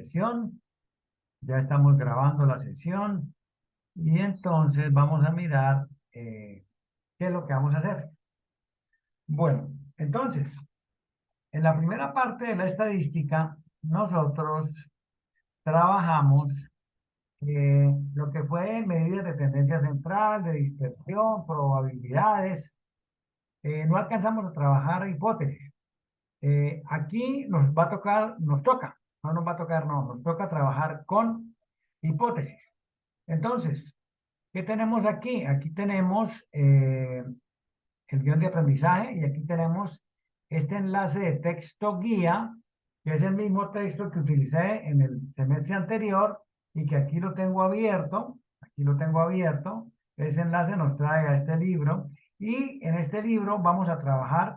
sesión. Ya estamos grabando la sesión y entonces vamos a mirar qué es lo que vamos a hacer. Bueno, entonces, en la primera parte de la estadística, nosotros trabajamos lo que fue medidas de tendencia central, de dispersión, probabilidades. No alcanzamos a trabajar hipótesis. Aquí nos va a tocar, nos toca, no nos va a tocar, no, nos toca trabajar con hipótesis. Entonces, ¿qué tenemos aquí? Aquí tenemos el guión de aprendizaje y aquí tenemos este enlace de texto guía, que es el mismo texto que utilicé en el semestre anterior y que aquí lo tengo abierto. Aquí lo tengo abierto. Ese enlace nos trae a este libro y en este libro vamos a trabajar,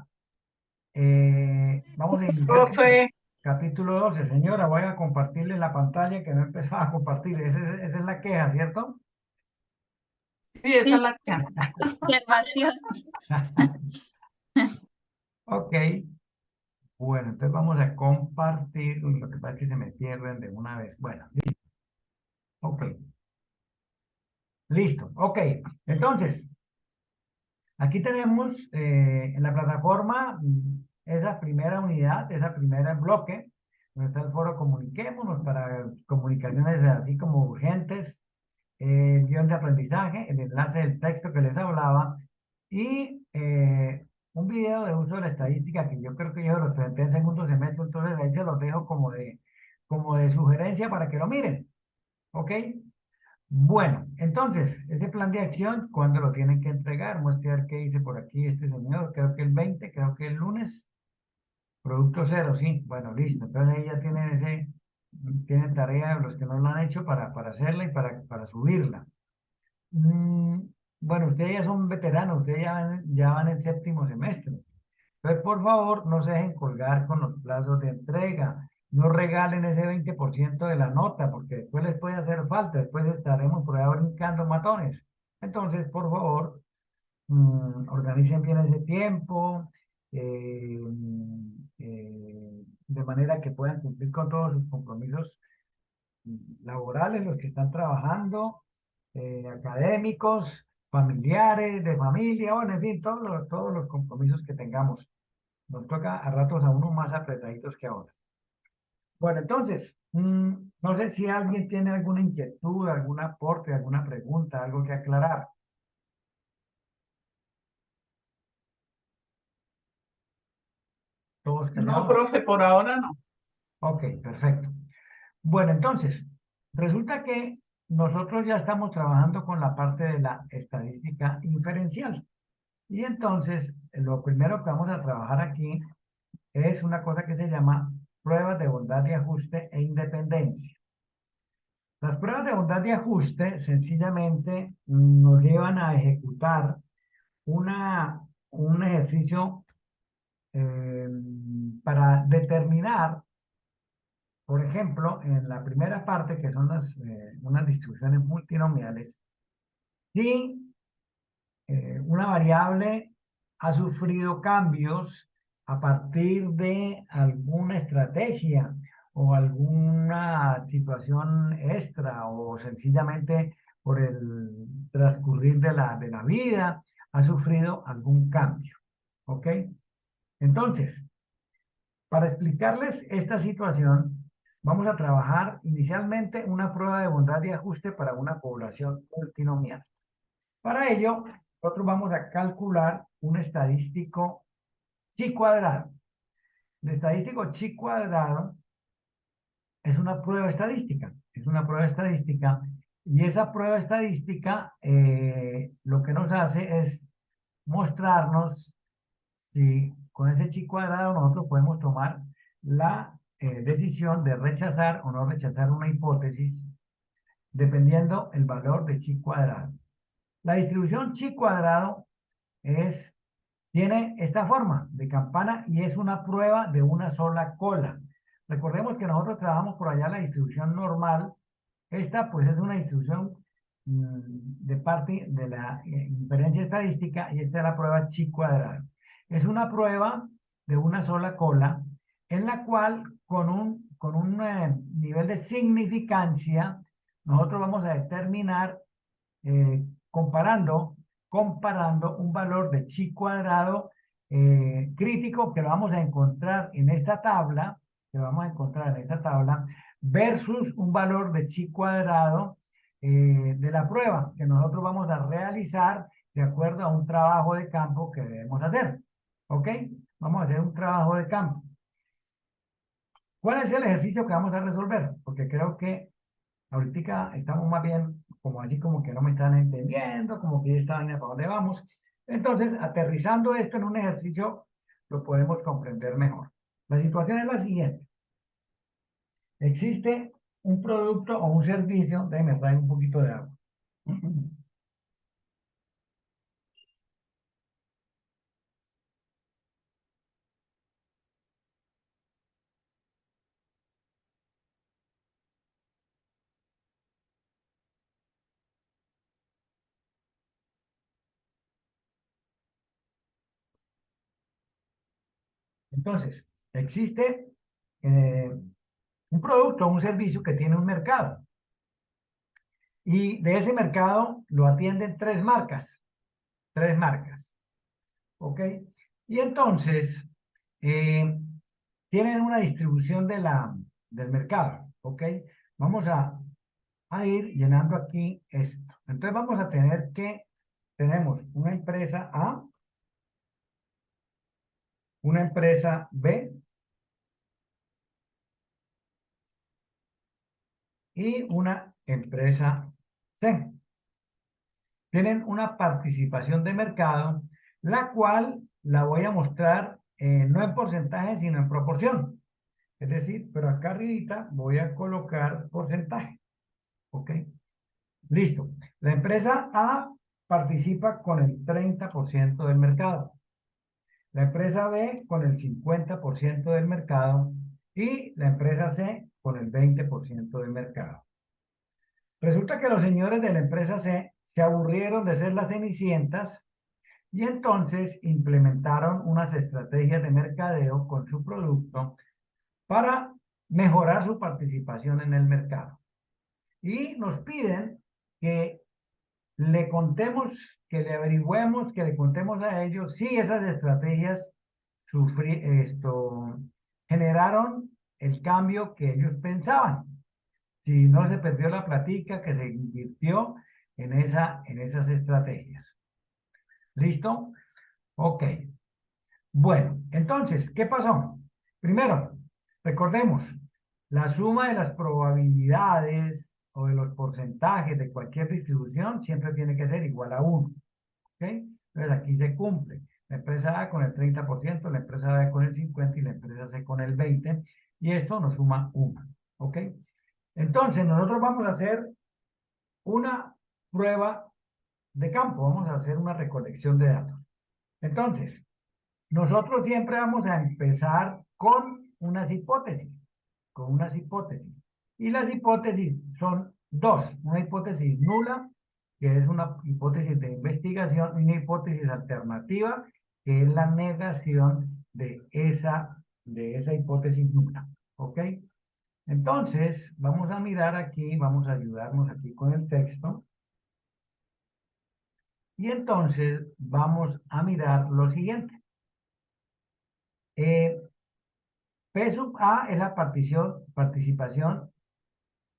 vamos a iniciar con el Profe, capítulo 12. Señora, voy a compartirle la pantalla que no empezaba a compartir. Esa es la queja, ¿cierto? sí, esa Sí, es la que. observación. Ok. Bueno, entonces vamos a compartir. Uy, lo que pasa es que se me pierden de una vez. Bueno, listo. Ok. Listo. Ok. Entonces, aquí tenemos en la plataforma esa primera unidad, esa primera bloque, donde está el foro Comuniquémonos para comunicaciones así como urgentes, el guión de aprendizaje, el enlace del texto que les hablaba y un video de uso de la estadística que yo creo que yo lo presenté en segundo semestre, entonces ahí se los dejo como de sugerencia para que lo miren. ¿Ok? Bueno, entonces, ese plan de acción, ¿cuándo lo tienen que entregar? Muestre a ver qué dice por aquí este señor, creo que el 20, creo que el lunes. Producto cero, sí. Bueno, listo. Entonces ahí ya tienen tarea los que no lo han hecho para hacerla y para subirla. Mm, bueno, ustedes ya son veteranos, ustedes ya van en séptimo semestre. Entonces, por favor, no se dejen colgar con los plazos de entrega. No regalen ese 20% de la nota, porque después les puede hacer falta. Después estaremos por ahí brincando matones. Entonces, por favor, organicen bien ese tiempo, de manera que puedan cumplir con todos sus compromisos laborales, los que están trabajando, académicos, familiares, de familia, bueno, en fin, todos los compromisos que tengamos. Nos toca a ratos a unos más apretaditos que a otros. Bueno, entonces, no sé si alguien tiene alguna inquietud, algún aporte, alguna pregunta, algo que aclarar. Todos No, callados. profe, por ahora no. Ok, perfecto. Bueno, entonces, resulta que nosotros ya estamos trabajando con la parte de la estadística inferencial. Y entonces, lo primero que vamos a trabajar aquí es una cosa que se llama pruebas de bondad de ajuste e independencia. Las pruebas de bondad de ajuste sencillamente nos llevan a ejecutar un ejercicio eh, para determinar, por ejemplo, en la primera parte, que son unas distribuciones multinomiales, si una variable ha sufrido cambios a partir de alguna estrategia o alguna situación extra o sencillamente por el transcurrir de la vida ha sufrido algún cambio. ¿Ok? Entonces, para explicarles esta situación, vamos a trabajar inicialmente una prueba de bondad y ajuste para una población multinomial. Para ello, nosotros vamos a calcular un estadístico chi cuadrado. El estadístico chi cuadrado es una prueba estadística, y esa prueba estadística lo que nos hace es mostrarnos si con ese chi cuadrado nosotros podemos tomar la decisión de rechazar o no rechazar una hipótesis dependiendo el valor de chi cuadrado. La distribución chi cuadrado tiene esta forma de campana y es una prueba de una sola cola. Recordemos que nosotros trabajamos por allá la distribución normal. Esta pues es una distribución de parte de la inferencia estadística y esta es la prueba chi cuadrado. Es una prueba de una sola cola en la cual con con un nivel de significancia, nosotros vamos a determinar comparando un valor de chi cuadrado crítico que lo vamos a encontrar en esta tabla, versus un valor de chi cuadrado de la prueba que nosotros vamos a realizar de acuerdo a un trabajo de campo que debemos hacer. ¿Ok? Vamos a hacer un trabajo de campo. ¿Cuál es el ejercicio que vamos a resolver? Porque creo que ahorita estamos más bien como así como que no me están entendiendo, como que ya están para dónde vamos. Entonces, aterrizando esto en un ejercicio, lo podemos comprender mejor. La situación es la siguiente. Existe un producto o un servicio, déjenme traer un poquito de agua. Entonces, existe un producto o un servicio que tiene un mercado. Y de ese mercado lo atienden tres marcas. Tres marcas. ¿Ok? Y entonces, tienen una distribución del mercado. ¿Ok? Vamos a ir llenando aquí esto. Entonces vamos a tener que, tenemos una empresa A, una empresa B y una empresa C. Tienen una participación de mercado, la cual la voy a mostrar no en porcentaje, sino en proporción. Es decir, pero acá arribita voy a colocar porcentaje. ¿Ok? Listo. La empresa A participa con el 30% del mercado. La empresa B con el 50% del mercado y la empresa C con el 20% del mercado. Resulta que los señores de la empresa C se aburrieron de ser las cenicientas y entonces implementaron unas estrategias de mercadeo con su producto para mejorar su participación en el mercado. Y nos piden que le contemos, que le averigüemos, que le contemos a ellos si esas estrategias generaron el cambio que ellos pensaban. Si no se perdió la platica que se invirtió en esas estrategias. ¿Listo? Ok. Bueno, entonces, ¿qué pasó? Primero, recordemos, la suma de las probabilidades o de los porcentajes de cualquier distribución siempre tiene que ser igual a 1. ¿Ok? Entonces aquí se cumple. La empresa A con el 30%, la empresa B con el 50% y la empresa C con el 20%. Y esto nos suma 1. ¿Ok? Entonces, nosotros vamos a hacer una prueba de campo. Vamos a hacer una recolección de datos. Entonces, nosotros siempre vamos a empezar con unas hipótesis. Y las hipótesis son dos. Una hipótesis nula, que es una hipótesis de investigación, y una hipótesis alternativa, que es la negación de esa hipótesis nula. ¿Ok? Entonces, vamos a mirar aquí, vamos a ayudarnos aquí con el texto. Y entonces vamos a mirar lo siguiente. P sub A es la participación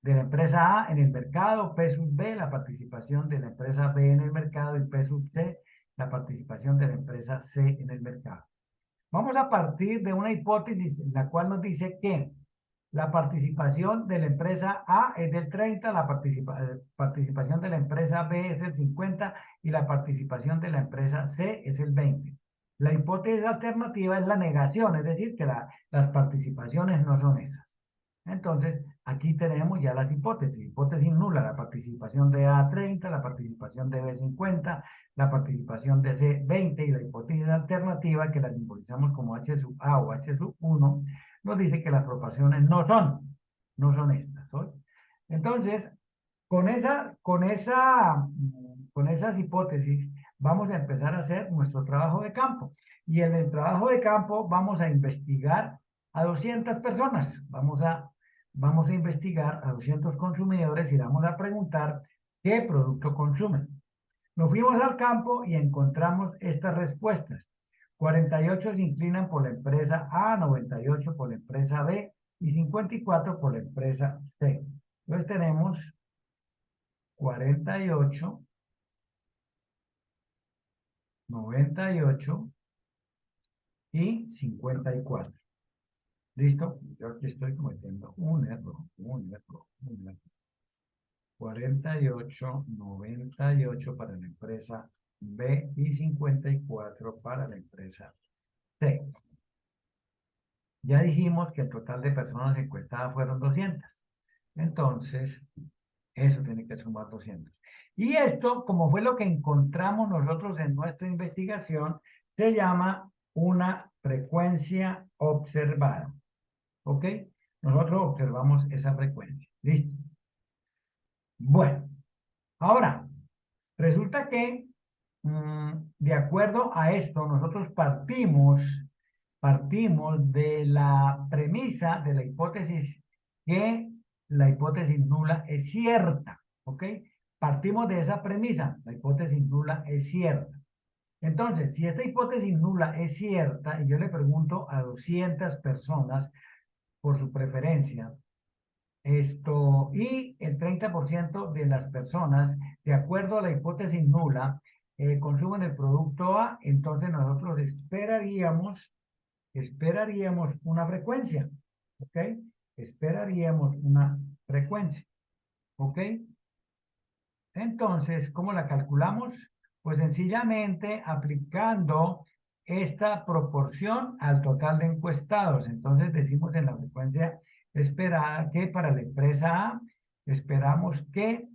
de la empresa A en el mercado, P sub B la participación de la empresa B en el mercado y P sub C la participación de la empresa C en el mercado. Vamos a partir de una hipótesis en la cual nos dice que la participación de la empresa A es del 30, la participación de la empresa B es el 50 y la participación de la empresa C es el 20. La hipótesis alternativa es la negación, es decir, que las participaciones no son esas. Entonces, aquí tenemos ya las hipótesis. Hipótesis nula, la participación de A 30, la participación de B 50, la participación de C 20 y la hipótesis alternativa, que la simbolizamos como H sub A o H sub 1, nos dice que las proporciones no son estas. ¿Sí? Entonces, con esas hipótesis vamos a empezar a hacer nuestro trabajo de campo. Y en el trabajo de campo vamos a investigar a 200 personas. Vamos a vamos a investigar a 200 consumidores y vamos a preguntar qué producto consumen. Nos fuimos al campo y encontramos estas respuestas. 48 se inclinan por la empresa A, 98 por la empresa B y 54 por la empresa C. Entonces tenemos 48, 98 y 54. ¿Listo? Yo aquí estoy cometiendo un error. 48, 98 para la empresa B y 54 para la empresa C. Ya dijimos que el total de personas encuestadas fueron 200. Entonces, eso tiene que sumar 200. Y esto, como fue lo que encontramos nosotros en nuestra investigación, se llama una frecuencia observada. ¿Ok? Nosotros observamos esa frecuencia. ¿Listo? Bueno, ahora, resulta que, de acuerdo a esto, nosotros partimos de la premisa, de la hipótesis, que la hipótesis nula es cierta, ¿ok? Partimos de esa premisa, la hipótesis nula es cierta. Entonces, si esta hipótesis nula es cierta, y yo le pregunto a 200 personas por su preferencia, y el 30% de las personas, de acuerdo a la hipótesis nula, consumen el producto A, entonces nosotros esperaríamos una frecuencia, ¿ok? Esperaríamos una frecuencia, ¿ok? Entonces, ¿cómo la calculamos? Pues sencillamente aplicando esta proporción al total de encuestados. Entonces decimos en la frecuencia esperada que para la empresa A esperamos que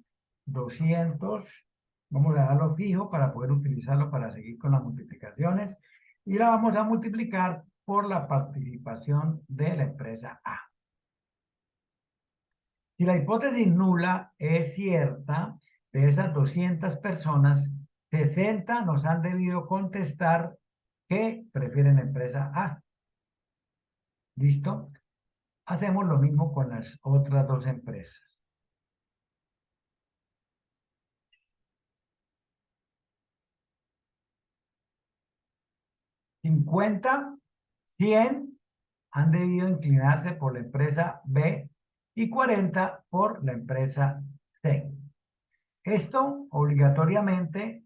200, vamos a darlo fijo para poder utilizarlo para seguir con las multiplicaciones, y la vamos a multiplicar por la participación de la empresa A. Si la hipótesis nula es cierta, de esas 200 personas, 60 nos han debido contestar que prefieren la empresa A. ¿Listo? Hacemos lo mismo con las otras dos empresas. 50, 100 han debido inclinarse por la empresa B y 40 por la empresa C. Esto obligatoriamente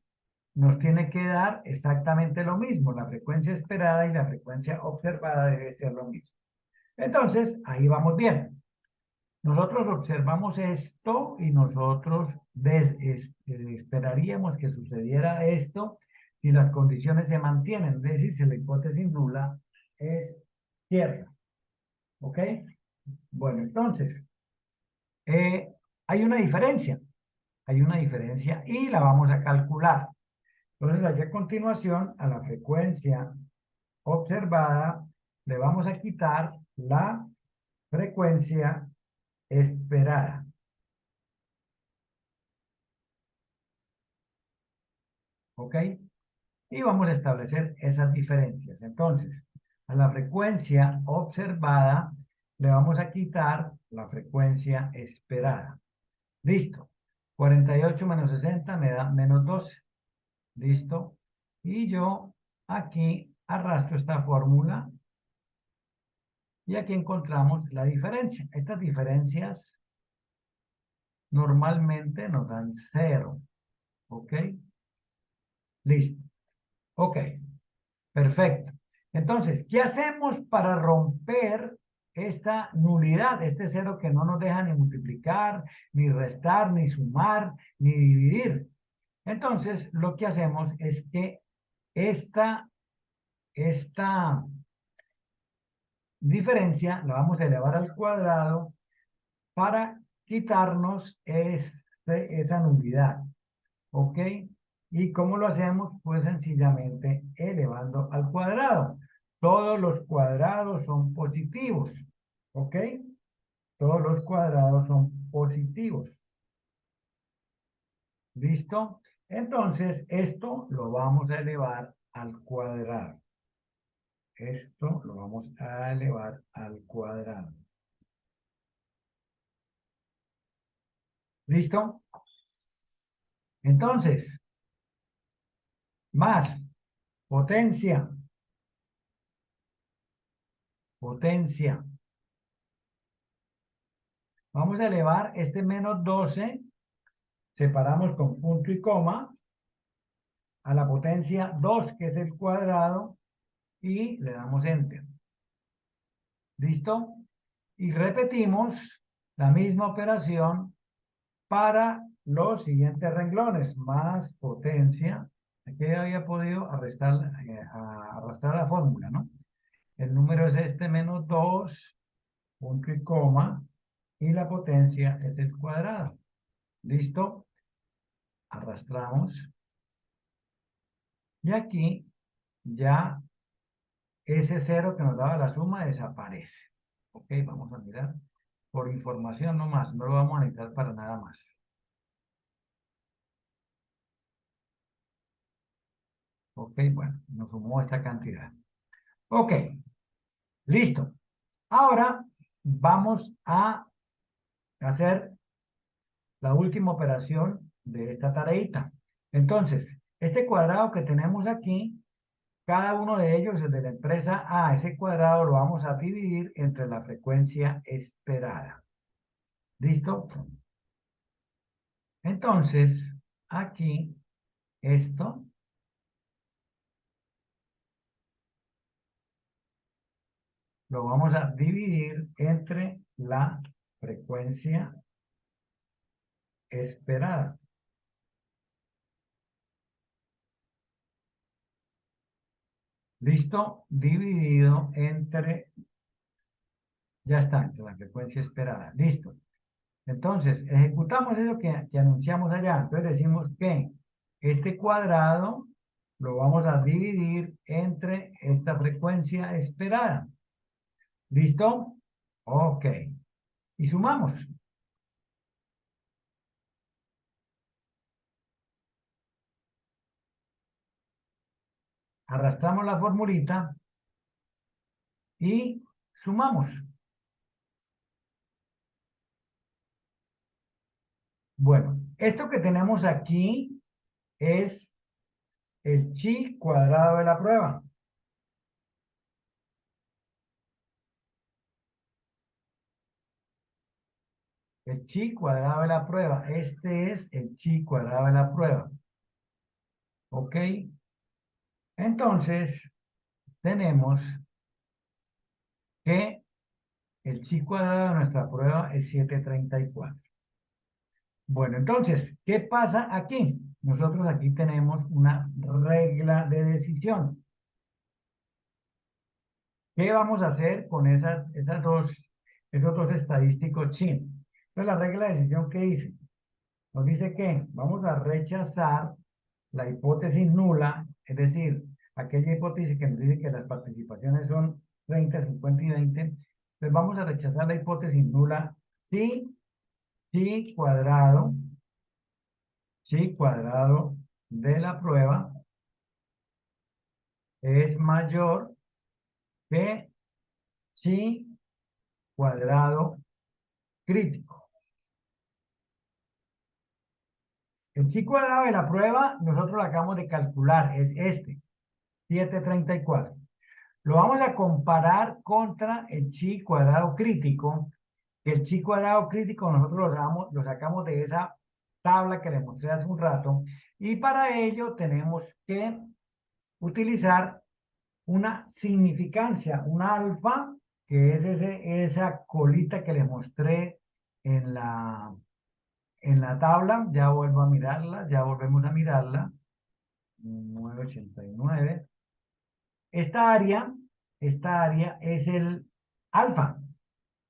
nos tiene que dar exactamente lo mismo. La frecuencia esperada y la frecuencia observada debe ser lo mismo. Entonces, ahí vamos bien. Nosotros observamos esto y nosotros esperaríamos que sucediera esto si las condiciones se mantienen, es decir, si la hipótesis nula es cierta. ¿Ok? Bueno, entonces, hay una diferencia. Hay una diferencia y la vamos a calcular. Entonces, aquí a continuación, a la frecuencia observada, le vamos a quitar la frecuencia esperada. ¿Ok? Y vamos a establecer esas diferencias. Entonces, a la frecuencia observada le vamos a quitar la frecuencia esperada. Listo. 48 menos 60 me da menos 12. Listo. Y yo aquí arrastro esta fórmula y aquí encontramos la diferencia. Estas diferencias normalmente nos dan 0. ¿Ok? Listo. Ok. Perfecto. Entonces, ¿qué hacemos para romper esta nulidad, este cero que no nos deja ni multiplicar, ni restar, ni sumar, ni dividir? Entonces, lo que hacemos es que esta diferencia la vamos a elevar al cuadrado para quitarnos esa nulidad. ¿Ok? ¿Y cómo lo hacemos? Pues sencillamente elevando al cuadrado. Todos los cuadrados son positivos. ¿Ok? Todos los cuadrados son positivos. ¿Listo? Entonces, esto lo vamos a elevar al cuadrado. Esto lo vamos a elevar al cuadrado. ¿Listo? Entonces, más potencia. Potencia. Vamos a elevar este menos 12, separamos con punto y coma, a la potencia 2, que es el cuadrado, y le damos Enter. ¿Listo? Y repetimos la misma operación para los siguientes renglones. Más potencia. Aquí había podido arrastrar la fórmula, ¿no? El número es este menos 2, punto y coma, y la potencia es el cuadrado. ¿Listo? Arrastramos. Y aquí ya ese cero que nos daba la suma desaparece. Ok, vamos a mirar. Por información nomás, no lo vamos a necesitar para nada más. Ok, bueno, nos sumó esta cantidad. Ok, listo. Ahora vamos a hacer la última operación de esta tareita. Entonces, este cuadrado que tenemos aquí, cada uno de ellos, el de la empresa A, ese cuadrado lo vamos a dividir entre la frecuencia esperada. ¿Listo? Entonces, aquí, esto lo vamos a dividir entre la frecuencia esperada. ¿Listo? Dividido entre, ya está, entre la frecuencia esperada. Listo. Entonces, ejecutamos eso que anunciamos allá. Entonces decimos que este cuadrado lo vamos a dividir entre esta frecuencia esperada. ¿Listo? Ok. Y sumamos. Arrastramos la formulita y sumamos. Bueno, esto que tenemos aquí es el chi cuadrado de la prueba. El chi cuadrado de la prueba. Este es el chi cuadrado de la prueba. ¿Ok? Entonces, tenemos que el chi cuadrado de nuestra prueba es 734. Bueno, entonces, ¿qué pasa aquí? Nosotros aquí tenemos una regla de decisión. ¿Qué vamos a hacer con esos dos estadísticos chi? Entonces, la regla de decisión, ¿qué dice? Nos dice que vamos a rechazar la hipótesis nula, es decir, aquella hipótesis que nos dice que las participaciones son 30, 50 y 20. Entonces vamos a rechazar la hipótesis nula si chi cuadrado de la prueba es mayor que chi cuadrado crítico. El chi cuadrado de la prueba, nosotros lo acabamos de calcular, es este, 734. Lo vamos a comparar contra el chi cuadrado crítico, que el chi cuadrado crítico nosotros lo sacamos de esa tabla que les mostré hace un rato, y para ello tenemos que utilizar una significancia, un alfa, que es esa colita que les mostré en la tabla. Ya vuelvo a mirarla, ya volvemos a mirarla. 989. Esta área es el alfa.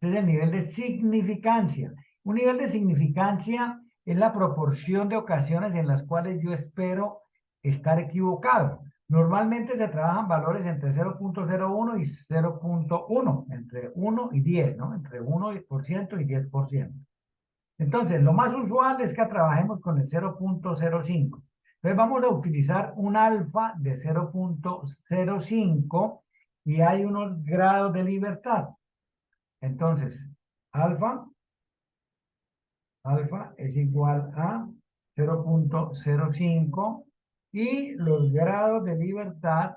Este es el nivel de significancia. Un nivel de significancia es la proporción de ocasiones en las cuales yo espero estar equivocado. Normalmente se trabajan valores entre 0.01 y 0.1, entre 1 y 10, ¿no? Entre 1% y 10%. Entonces, lo más usual es que trabajemos con el 0.05. Entonces, vamos a utilizar un alfa de 0.05 y hay unos grados de libertad. Entonces, alfa alfa es igual a 0.05 y los grados de libertad,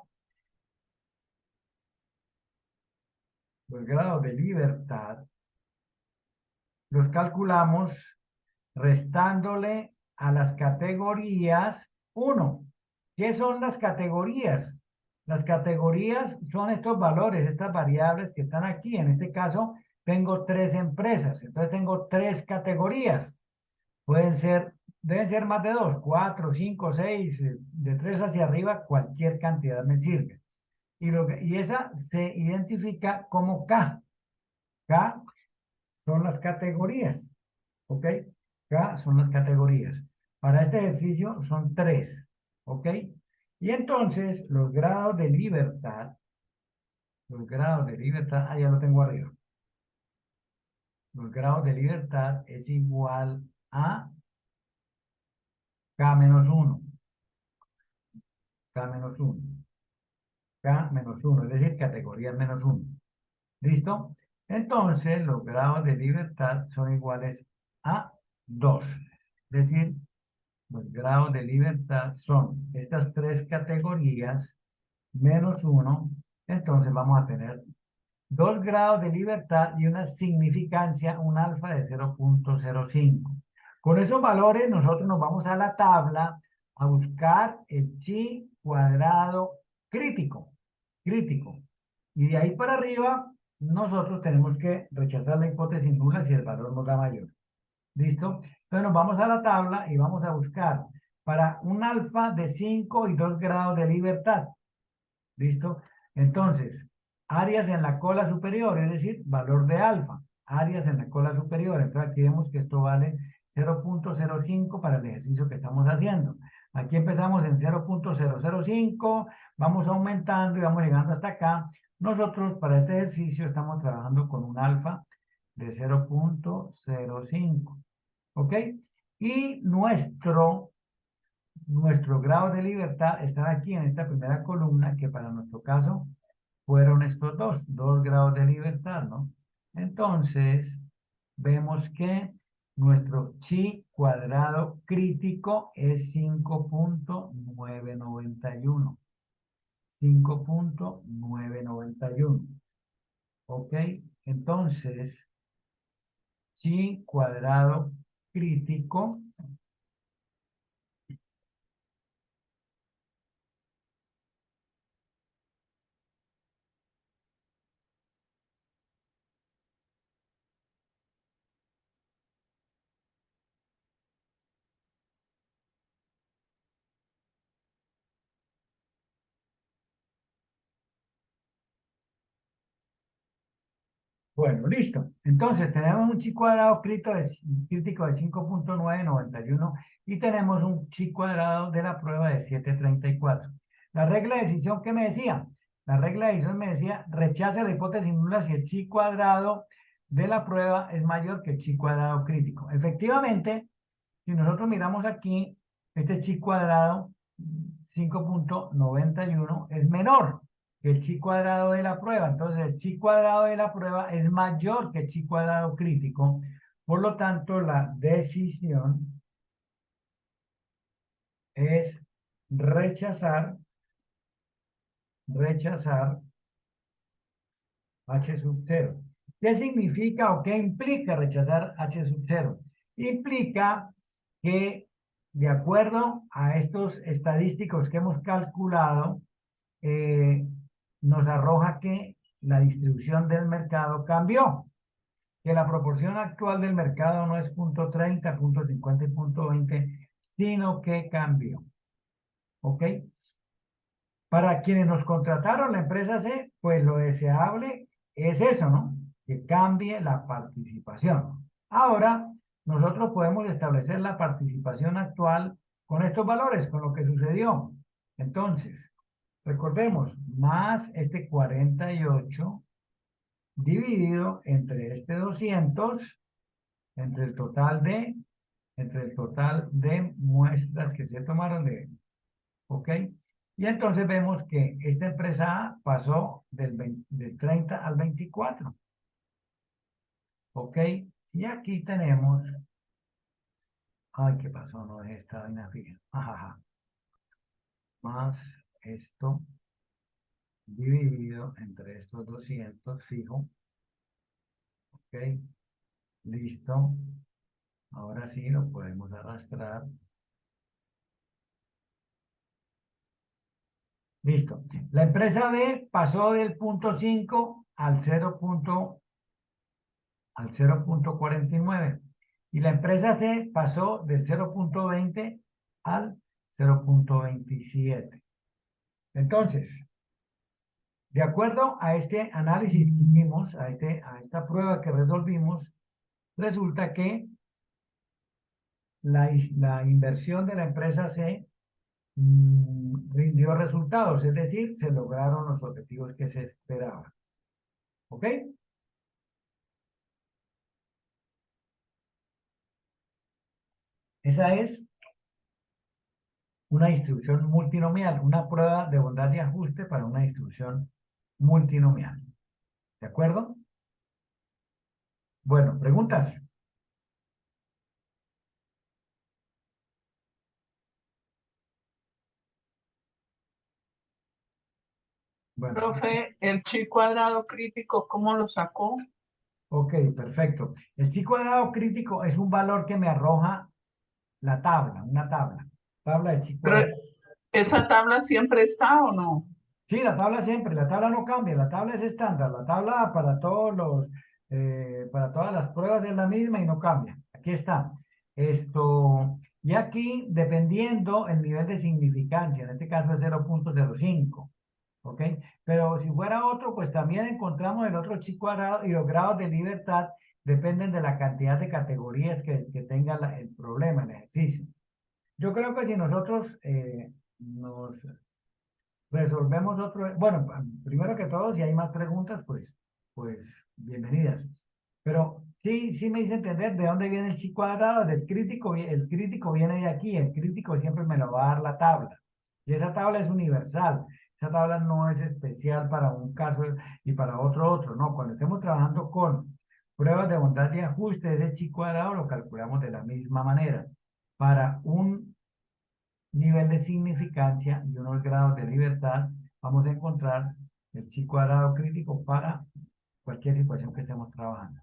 los calculamos restándole a las categorías 1. ¿Qué son las categorías? Las categorías son estos valores, estas variables que están aquí. En este caso, tengo 3 empresas, entonces tengo 3 categorías. Deben ser más de 2, 4, 5, 6, de 3 hacia arriba, cualquier cantidad me sirve. Y esa se identifica como K. K son las categorías, ¿ok? K son las categorías. Para este ejercicio son 3, ¿ok? Y entonces los grados de libertad, ya lo tengo arriba. Los grados de libertad es igual a K menos 1. K menos 1. K menos 1, es decir, categoría menos 1. ¿Listo? Entonces, los grados de libertad son iguales a 2. Es decir, los grados de libertad son estas 3 categorías menos 1. Entonces, vamos a tener 2 grados de libertad y una significancia, un alfa de 0.05. Con esos valores, nosotros nos vamos a la tabla a buscar el chi cuadrado crítico. Y de ahí para arriba, nosotros tenemos que rechazar la hipótesis nula si el valor nos da mayor. ¿Listo? Entonces nos vamos a la tabla y vamos a buscar para un alfa de 5 y 2 grados de libertad. ¿Listo? Entonces, áreas en la cola superior, es decir, valor de alfa. Áreas en la cola superior. Entonces aquí vemos que esto vale 0.05 para el ejercicio que estamos haciendo. Aquí empezamos en 0.005, vamos aumentando y vamos llegando hasta acá. Nosotros para este ejercicio estamos trabajando con un alfa de 0.05. ¿Ok? Y nuestro grado de libertad está aquí en esta primera columna, que para nuestro caso fueron estos dos grados de libertad, ¿no? Entonces, vemos que nuestro chi cuadrado crítico es 5.991. 5.991. ¿Ok? Entonces, chi cuadrado crítico Bueno, listo. Entonces, tenemos un chi cuadrado crítico de 5.991 y tenemos un chi cuadrado de la prueba de 734. La regla de decisión, ¿qué me decía? La regla de decisión me decía, rechace la hipótesis nula si el chi cuadrado de la prueba es mayor que el chi cuadrado crítico. Efectivamente, si nosotros miramos aquí, este chi cuadrado 5.91 es menor que el chi cuadrado de la prueba. Entonces, el chi cuadrado de la prueba es mayor que el chi cuadrado crítico. Por lo tanto, la decisión es rechazar H sub 0. ¿Qué significa o qué implica rechazar H sub 0? Implica que, de acuerdo a estos estadísticos que hemos calculado, nos arroja que la distribución del mercado cambió, que la proporción actual del mercado no es 0.30, 0.50 y 0.20, sino que cambió. ¿Ok? Para quienes nos contrataron, la empresa C, pues lo deseable es eso, ¿no? Que cambie la participación. Ahora, nosotros podemos establecer la participación actual con estos valores, con lo que sucedió. Entonces, recordemos, más este 48 dividido entre este 200, entre el total de muestras que se tomaron ¿ok? Y entonces vemos que esta empresa A pasó del 30 al 24. ¿Ok? Y aquí tenemos Ay, ¿qué pasó? No es esta vaina fija. Ajaja. Más esto dividido entre estos 200 fijo. Ok. Listo. Ahora sí lo podemos arrastrar. Listo. La empresa B pasó del punto 5 al 0,49. Y la empresa C pasó del 0,20 al 0,27. Entonces, de acuerdo a este análisis que hicimos, a esta prueba que resolvimos, resulta que la inversión de la empresa C rindió resultados, es decir, se lograron los objetivos que se esperaban. ¿Ok? Esa es una distribución multinomial, una prueba de bondad y ajuste para una distribución multinomial. ¿De acuerdo? Bueno, preguntas. Bueno, Profe, el chi cuadrado crítico, ¿cómo lo sacó? ok, perfecto. El chi cuadrado crítico es un valor que me arroja la tabla, una tabla. Tabla de chi Pero, cuadrado. ¿esa tabla siempre está o no? Sí, la tabla siempre, la tabla no cambia, la tabla es estándar, la tabla para para todas las pruebas es la misma y no cambia. Aquí está. Y aquí, dependiendo el nivel de significancia, en este caso es 0,05, ¿ok? Pero si fuera otro, pues también encontramos el otro chi cuadrado y los grados de libertad dependen de la cantidad de categorías que tenga el problema, el ejercicio. Yo creo que si nosotros nos resolvemos otro. Bueno, primero que todo, si hay más preguntas, pues bienvenidas. Pero sí, sí me hice entender de dónde viene el chi cuadrado, del crítico. El crítico viene de aquí, el crítico siempre me lo va a dar la tabla. Y esa tabla es universal. Esa tabla no es especial para un caso y para otro. No, cuando estemos trabajando con pruebas de bondad y ajuste, ese chi cuadrado lo calculamos de la misma manera. Para un nivel de significancia y unos grados de libertad, vamos a encontrar el chi cuadrado crítico para cualquier situación que estemos trabajando.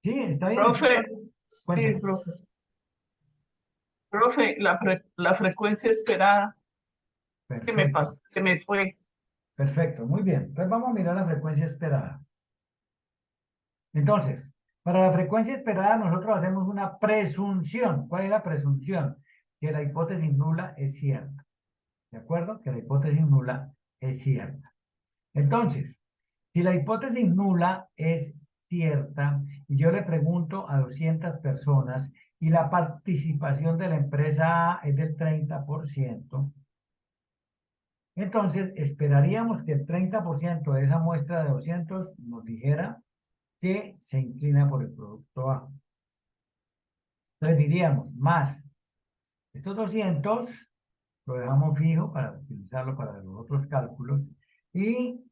Sí, está bien. Profe, sí, Cuéntame. profe. Profe, la frecuencia esperada Perfecto, que me fue. perfecto. Muy bien. Entonces vamos a mirar la frecuencia esperada. Entonces, para la frecuencia esperada nosotros hacemos una presunción. ¿Cuál es la presunción? Que la hipótesis nula es cierta. ¿De acuerdo? Que la hipótesis nula es cierta. Entonces, si la hipótesis nula es cierta y yo le pregunto a 200 personas y la participación de la empresa A es del 30%, entonces esperaríamos que el 30% de esa muestra de 200 nos dijera que se inclina por el producto A. Entonces diríamos, más estos 200 lo dejamos fijo para utilizarlo para los otros cálculos y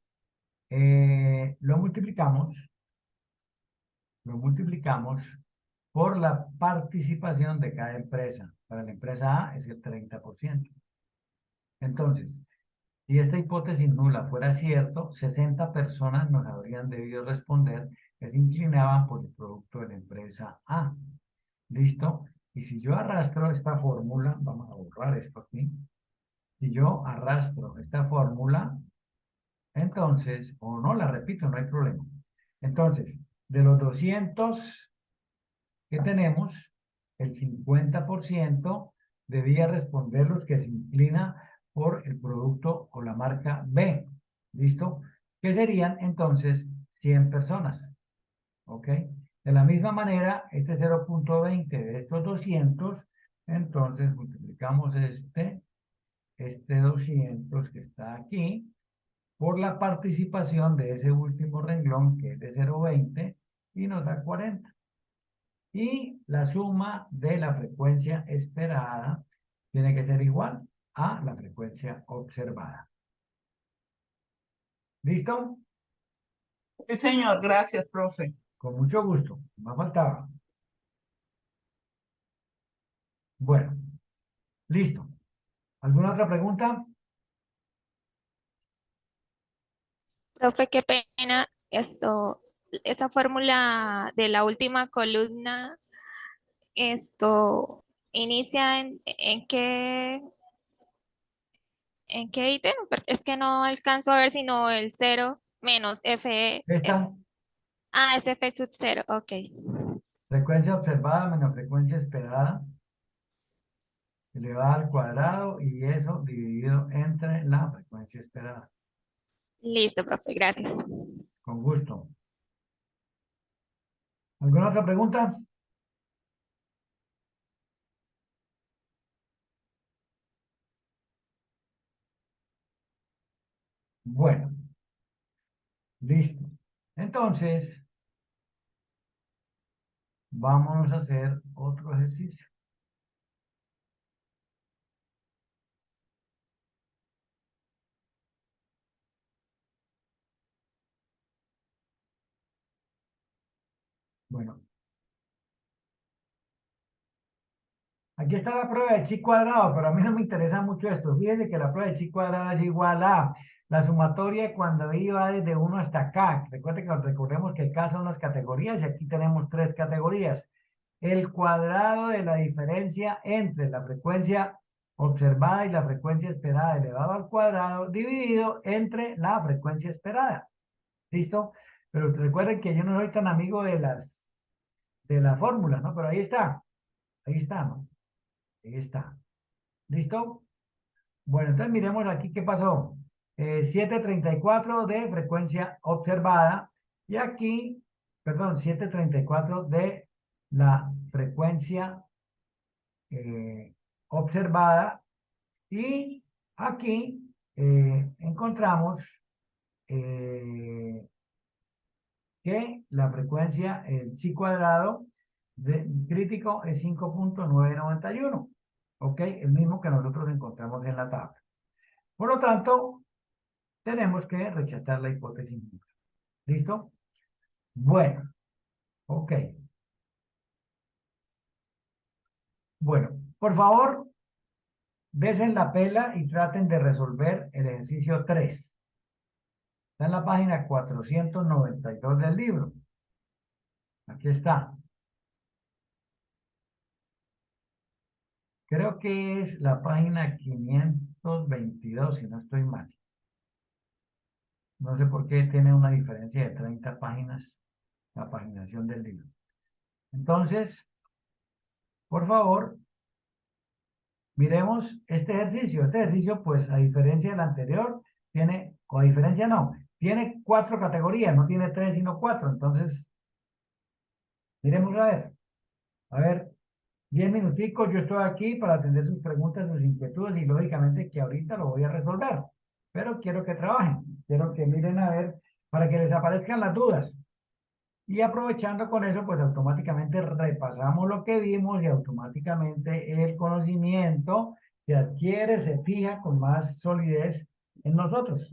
lo multiplicamos por la participación de cada empresa. Para la empresa A es el 30%. Entonces, si esta hipótesis nula fuera cierto, 60 personas nos habrían debido responder que se inclinaban por el producto de la empresa A. ¿Listo? Y si yo arrastro esta fórmula, vamos a borrar esto aquí. Si yo arrastro esta fórmula, entonces, o no la repito, no hay problema. Entonces, de los 200 que tenemos, el 50% debía responder los que se inclina por el producto o la marca B. ¿Listo? Que serían entonces 100 personas. ¿Ok? De la misma manera, este 0,20 de estos 200, entonces multiplicamos este 200 que está aquí, por la participación de ese último renglón que es de 0,20 y nos da 40. Y la suma de la frecuencia esperada tiene que ser igual a la frecuencia observada. ¿Listo? Sí, señor, gracias, profe. Con mucho gusto. Me faltaba. Bueno, listo. ¿Alguna otra pregunta? Profe, qué pena eso, esa fórmula de la última columna, esto inicia en qué ítem, porque es que no alcanzo a ver sino el cero menos FE, eso. Esta, Ah, es F sub cero, ok. frecuencia observada menos frecuencia esperada, elevada al cuadrado y eso dividido entre la frecuencia esperada. Listo, profe, gracias. Con gusto. ¿Alguna otra pregunta? Bueno, listo. Entonces, vámonos a hacer otro ejercicio. Bueno, aquí está la prueba de chi cuadrado, pero a mí no me interesa mucho esto. Fíjense que la prueba de chi cuadrado es igual a la sumatoria cuando i va desde 1 hasta k. Recuerden que recordemos que k son las categorías y aquí tenemos tres categorías. El cuadrado de la diferencia entre la frecuencia observada y la frecuencia esperada elevado al cuadrado dividido entre la frecuencia esperada. ¿Listo? Pero recuerden que yo no soy tan amigo de las fórmulas, ¿no? Pero ahí está, ¿no? Ahí está. ¿Listo? Bueno, entonces miremos aquí qué pasó. 734 de frecuencia observada y aquí, perdón, 734 de la frecuencia observada y aquí encontramos eh, que la frecuencia, el chi cuadrado crítico es 5.991. ¿Ok? El mismo que nosotros encontramos en la tabla. Por lo tanto, tenemos que rechazar la hipótesis. ¿Listo? Bueno, ok. Bueno, por favor, desen la pela y traten de resolver el ejercicio 3. Está en la página 492 del libro. Aquí está. Creo que es la página 522, si no estoy mal. No sé por qué tiene una diferencia de 30 páginas la paginación del libro. Entonces, por favor, miremos este ejercicio. Este ejercicio, pues, a diferencia del anterior, tiene, o a diferencia no, tiene cuatro categorías, no tiene tres, sino cuatro. Entonces, miremos a ver. A ver, 10 minuticos, yo estoy aquí para atender sus preguntas, sus inquietudes y lógicamente que ahorita lo voy a resolver. Pero quiero que trabajen, quiero que miren a ver para que les aparezcan las dudas. Y aprovechando con eso, pues automáticamente repasamos lo que vimos y automáticamente el conocimiento se adquiere, se fija con más solidez en nosotros.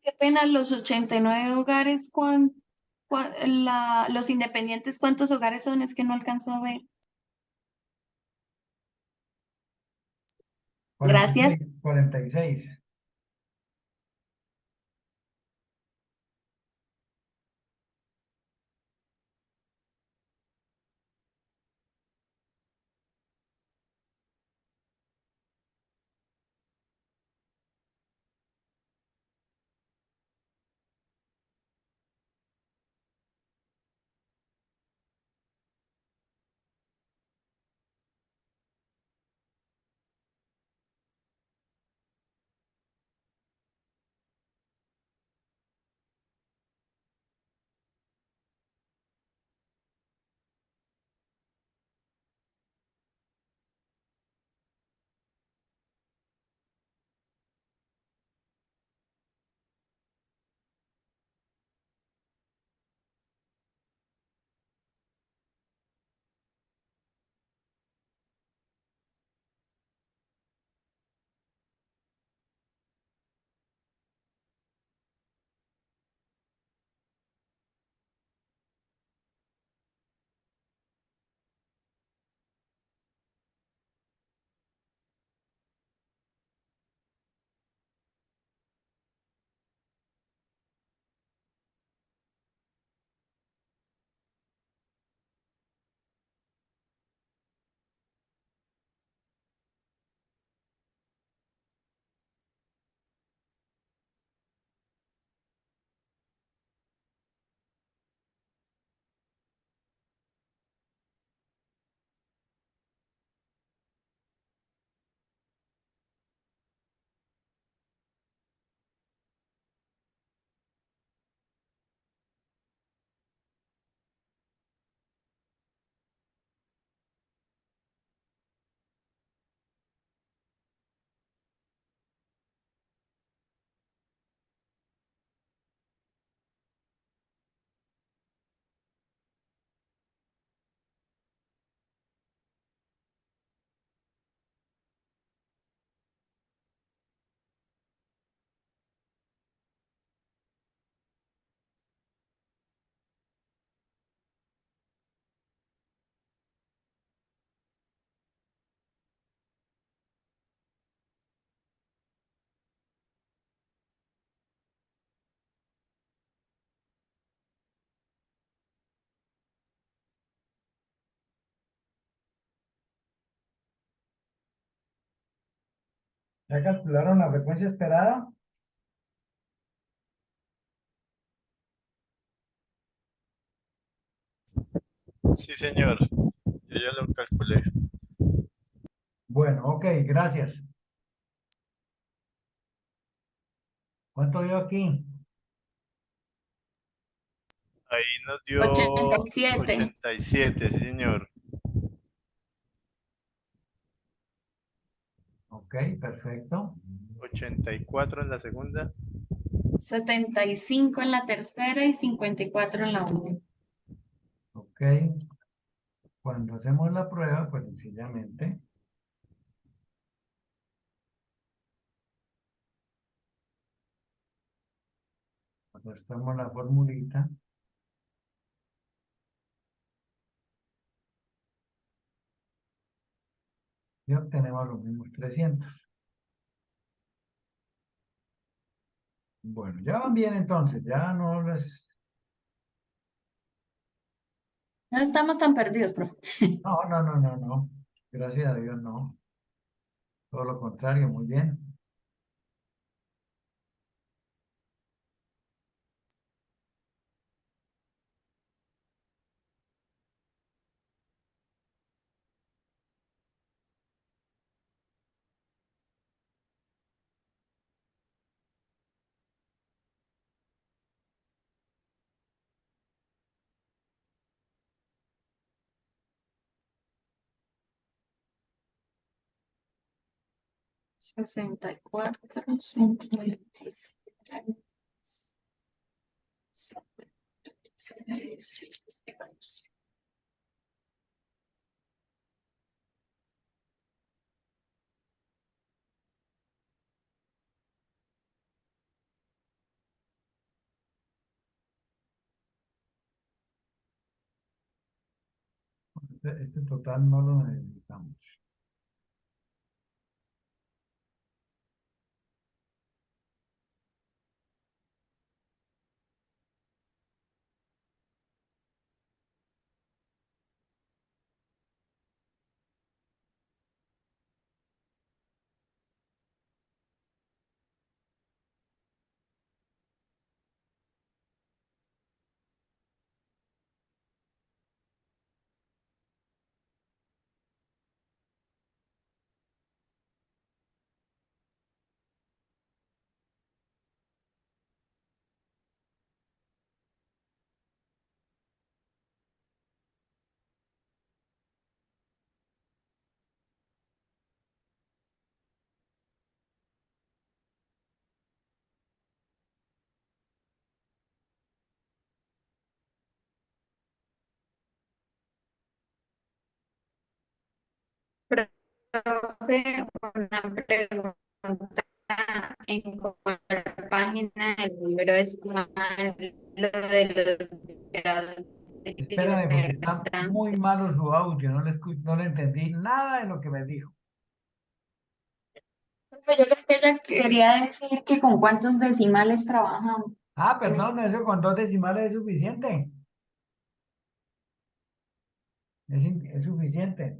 Qué pena, los 89 hogares, los independientes, ¿cuántos hogares son? Es que no alcanzo a ver. Gracias. 46. ¿Ya calcularon la frecuencia esperada? Sí, señor. Yo ya lo calculé. Bueno, ok, gracias. ¿Cuánto dio aquí? Ahí nos dio 87. 87, sí, señor. Ok, perfecto. 84 en la segunda. 75 en la tercera y 54 en la última. Ok. Cuando hacemos la prueba, pues sencillamente arrastramos la formulita. Y obtenemos los mismos 300. Bueno, ya van bien entonces, ya no les... No estamos tan perdidos, profe. No, no, no, no, no. Gracias a Dios, no. Todo lo contrario, muy bien. Sesenta y cuatro, 126. este total no lo necesitamos. Profe, una pregunta. ¿En cuál página del libro está lo de los grados de Espérame, porque está libertad? muy malo su audio, no le entendí nada de lo que me dijo. Profe, yo creo que ella quería decir que con cuántos decimales trabajamos. Ah, perdón, eso con 2 decimales es suficiente. Es suficiente.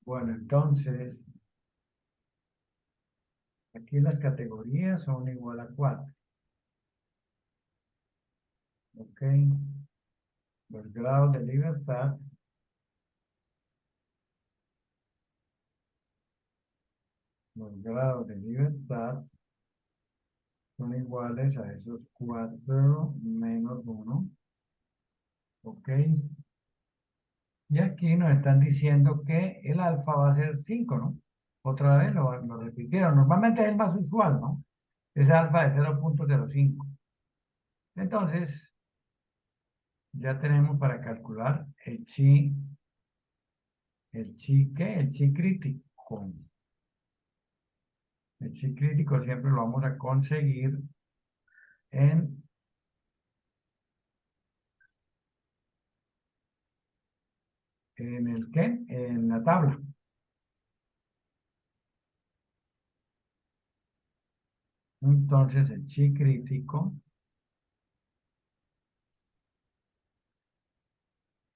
Bueno, entonces, aquí las categorías son igual a 4. Ok. Los grados de libertad son iguales a esos 4 menos 1. Ok. Y aquí nos están diciendo que el alfa va a ser 5, ¿no? Otra vez lo repitieron. Normalmente es el más usual, ¿no? Es alfa de 0.05. Entonces, ya tenemos para calcular el chi crítico. El chi crítico siempre lo vamos a conseguir en el qué, en la tabla. Entonces, el chi crítico,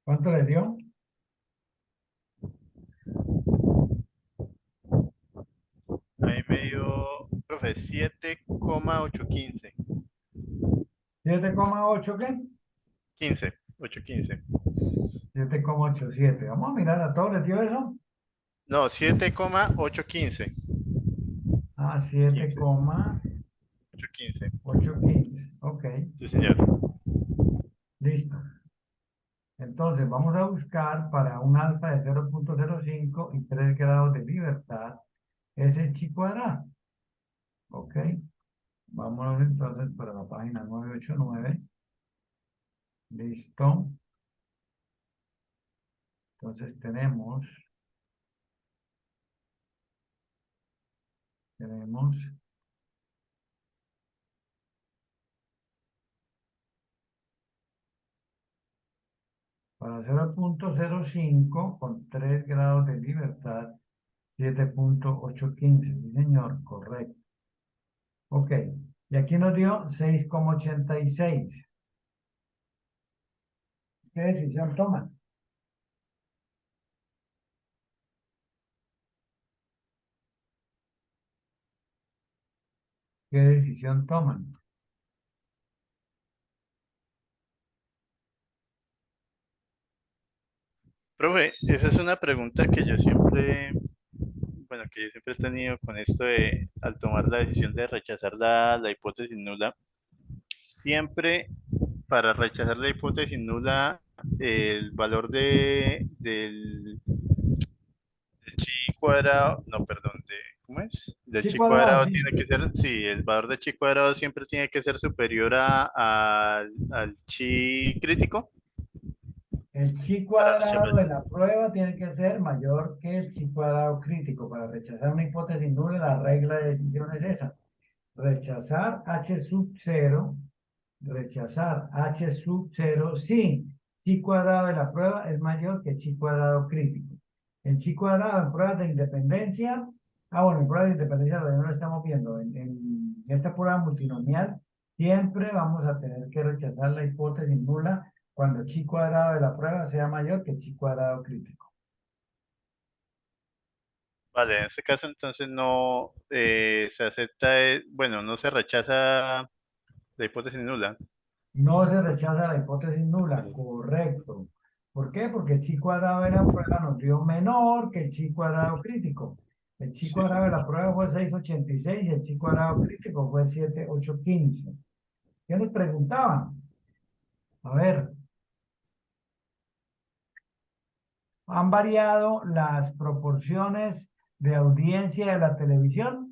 ¿cuánto le dio? Ahí me dio, profe, 7,815. 7,8, ¿qué? 15, 815. 7,87. Vamos a mirar a todos, ¿les dio eso? No, 7,815. Ah, 15, 815. 7,815. Ok, Sí, señor. listo. Entonces, vamos a buscar para un alfa de 0.05 y 3 grados de libertad ese chi cuadrado. Ok, vámonos entonces para la página 989. Listo. Entonces tenemos para 0.05 con 3 grados de libertad 7,815. Sí, señor, correcto. Ok, y aquí nos dio 6,86. ¿Qué decisión toman? ¿Qué decisión toman? Profe, esa es una pregunta que yo siempre, bueno, que yo siempre he tenido con esto de, al tomar la decisión de rechazar la hipótesis nula, siempre para rechazar la hipótesis nula, el valor del chi cuadrado, no, perdón, ¿cómo es? del Chi chi cuadrado, cuadrado sí. tiene que ser, sí, el valor de chi cuadrado siempre tiene que ser superior al chi crítico El chi para cuadrado rechazar. de la prueba tiene que ser mayor que el chi cuadrado crítico. Para rechazar una hipótesis nula, la regla de decisión es esa. Rechazar h sub 0, rechazar h sub 0 si chi cuadrado de la prueba es mayor que chi cuadrado crítico. El chi cuadrado en pruebas de independencia, bueno, en pruebas de independencia todavía no lo estamos viendo. En esta prueba multinomial siempre vamos a tener que rechazar la hipótesis nula cuando chi cuadrado de la prueba sea mayor que chi cuadrado crítico. Vale, en este caso entonces no se acepta, bueno, no se rechaza la hipótesis nula. No se rechaza la hipótesis nula, correcto. ¿Por qué? Porque el chi cuadrado de la prueba nos dio menor que el chi cuadrado crítico. El chi Sí, cuadrado de señor. la prueba fue 6,86 y el chi cuadrado crítico fue 7,815. ¿Qué nos preguntaban? A ver, ¿han variado las proporciones de audiencia de la televisión?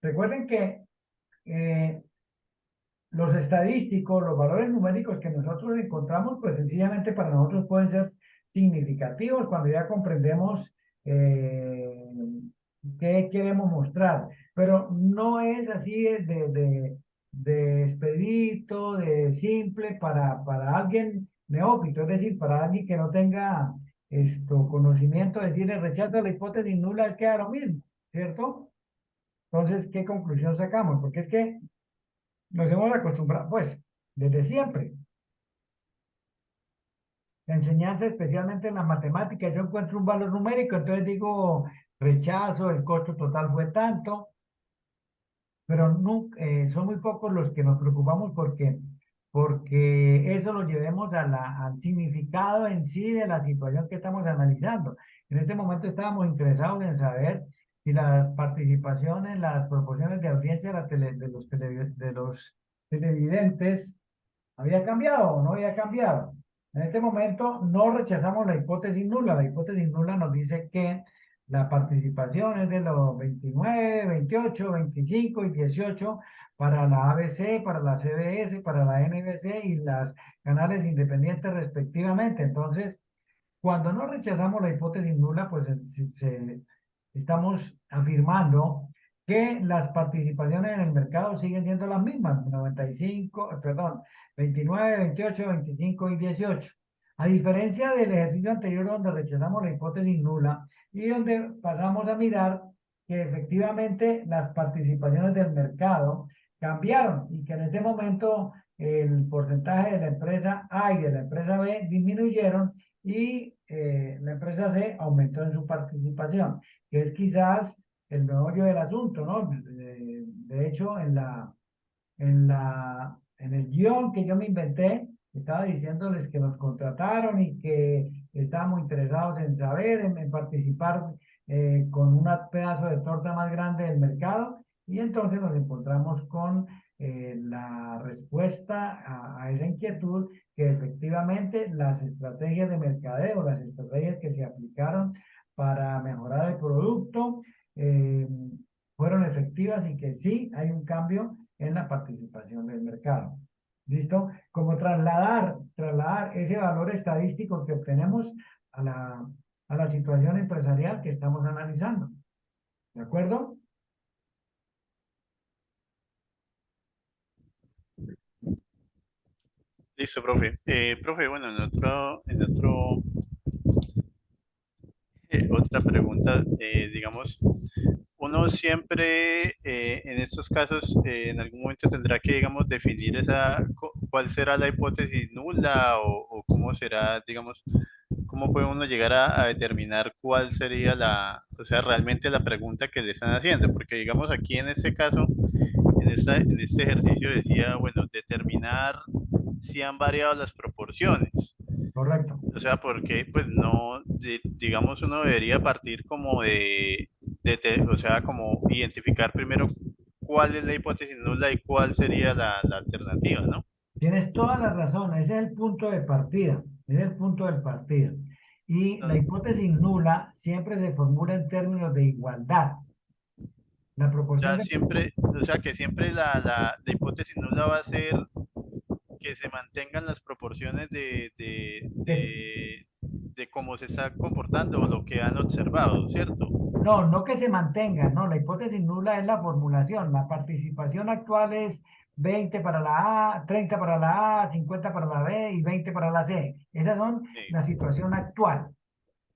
Recuerden que eh, los estadísticos, los valores numéricos que nosotros encontramos, pues sencillamente para nosotros pueden ser significativos cuando ya comprendemos qué queremos mostrar. Pero no es así de expedito, de simple para alguien neófito, es decir, para alguien que no tenga conocimiento, decirle rechaza la hipótesis nula, queda lo mismo, ¿cierto? Entonces, ¿qué conclusión sacamos? Porque es que nos hemos acostumbrado, pues, desde siempre. La enseñanza, especialmente en la matemática, yo encuentro un valor numérico, entonces digo rechazo, el costo total fue tanto, pero son muy pocos los que nos preocupamos porque eso lo llevemos al significado en sí de la situación que estamos analizando. En este momento estábamos interesados en saber si las participaciones, las proporciones de audiencia de los televidentes había cambiado o no había cambiado. En este momento no rechazamos la hipótesis nula. La hipótesis nula nos dice que la participación es de los 29, 28, 25 y 18 para la ABC, para la CBS, para la NBC y las canales independientes respectivamente. Entonces, cuando no rechazamos la hipótesis nula, pues estamos afirmando que las participaciones en el mercado siguen siendo las mismas, 95, perdón, 29, 28, 25 y 18. A diferencia del ejercicio anterior donde rechazamos la hipótesis nula y donde pasamos a mirar que efectivamente las participaciones del mercado cambiaron y que en este momento el porcentaje de la empresa A y de la empresa B disminuyeron y la empresa C aumentó en su participación, que es quizás el meollo del asunto, ¿no? De hecho, en el guión que yo me inventé, estaba diciéndoles que nos contrataron y que estábamos interesados en saber, en participar con un pedazo de torta más grande del mercado, y entonces nos encontramos con la respuesta a esa inquietud, que efectivamente las estrategias de mercadeo, las estrategias que se aplicaron para mejorar el producto, eh, fueron efectivas y que sí hay un cambio en la participación del mercado. ¿Listo? Como trasladar ese valor estadístico que obtenemos a la situación empresarial que estamos analizando. ¿De acuerdo? Listo, profe. Profe, bueno, otra pregunta, digamos, uno siempre en estos casos en algún momento tendrá que, digamos, definir cuál será la hipótesis nula o cómo será, digamos, cómo puede uno llegar a determinar cuál sería o sea, realmente la pregunta que le están haciendo, porque digamos aquí en este caso, en este ejercicio decía, bueno, determinar si han variado las proporciones. Correcto. O sea, porque pues no, digamos, uno debería partir como o sea, como identificar primero cuál es la hipótesis nula y cuál sería la alternativa, ¿no? Tienes toda la razón, ese es el punto de partida, ese es el punto del partida. Y la hipótesis nula siempre se formula en términos de igualdad. La proporción de... O sea que siempre la hipótesis nula va a ser que se mantengan las proporciones de cómo se está comportando o lo que han observado, ¿cierto? No, no que se mantenga, no, la hipótesis nula es la formulación. La participación actual es 20 para la A, 30 para la A, 50 para la B y 20 para la C. Esas son Sí, la situación actual.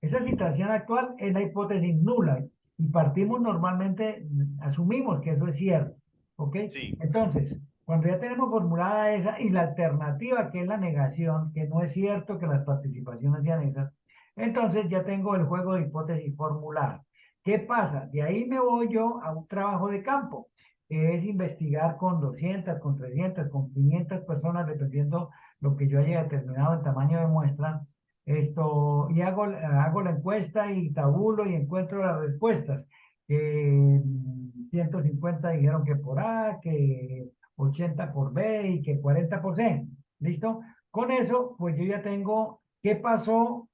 Esa situación actual es la hipótesis nula y partimos normalmente, asumimos que eso es cierto, ¿ok? sí. Entonces, cuando ya tenemos formulada esa y la alternativa que es la negación, que no es cierto que las participaciones sean esas, entonces ya tengo el juego de hipótesis formulada. ¿Qué pasa? De ahí me voy yo a un trabajo de campo, que es investigar con 200, con 300, con 500 personas, dependiendo lo que yo haya determinado en tamaño de muestra, y hago la encuesta y tabulo y encuentro las respuestas. 150 dijeron que por A, que 80 por B y que 40 por C. ¿Listo? Con eso, pues yo ya tengo qué pasó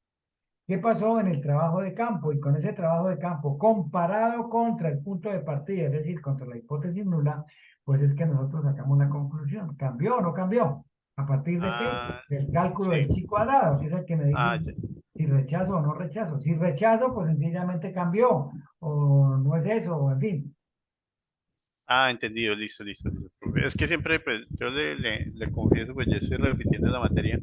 en el trabajo de campo y con ese trabajo de campo comparado contra el punto de partida, es decir, contra la hipótesis nula, pues es que nosotros sacamos la conclusión. ¿Cambió o no cambió? ¿A partir de qué? Ah, Del cálculo del sí. chi cuadrado, que es el que me dice Ah, ya. si rechazo o no rechazo. Si rechazo, pues sencillamente cambió, o no es eso, o en fin. Ah, entendido, listo, listo, listo. Profe. Es que siempre, pues, yo le confieso, pues, ya estoy repitiendo la materia.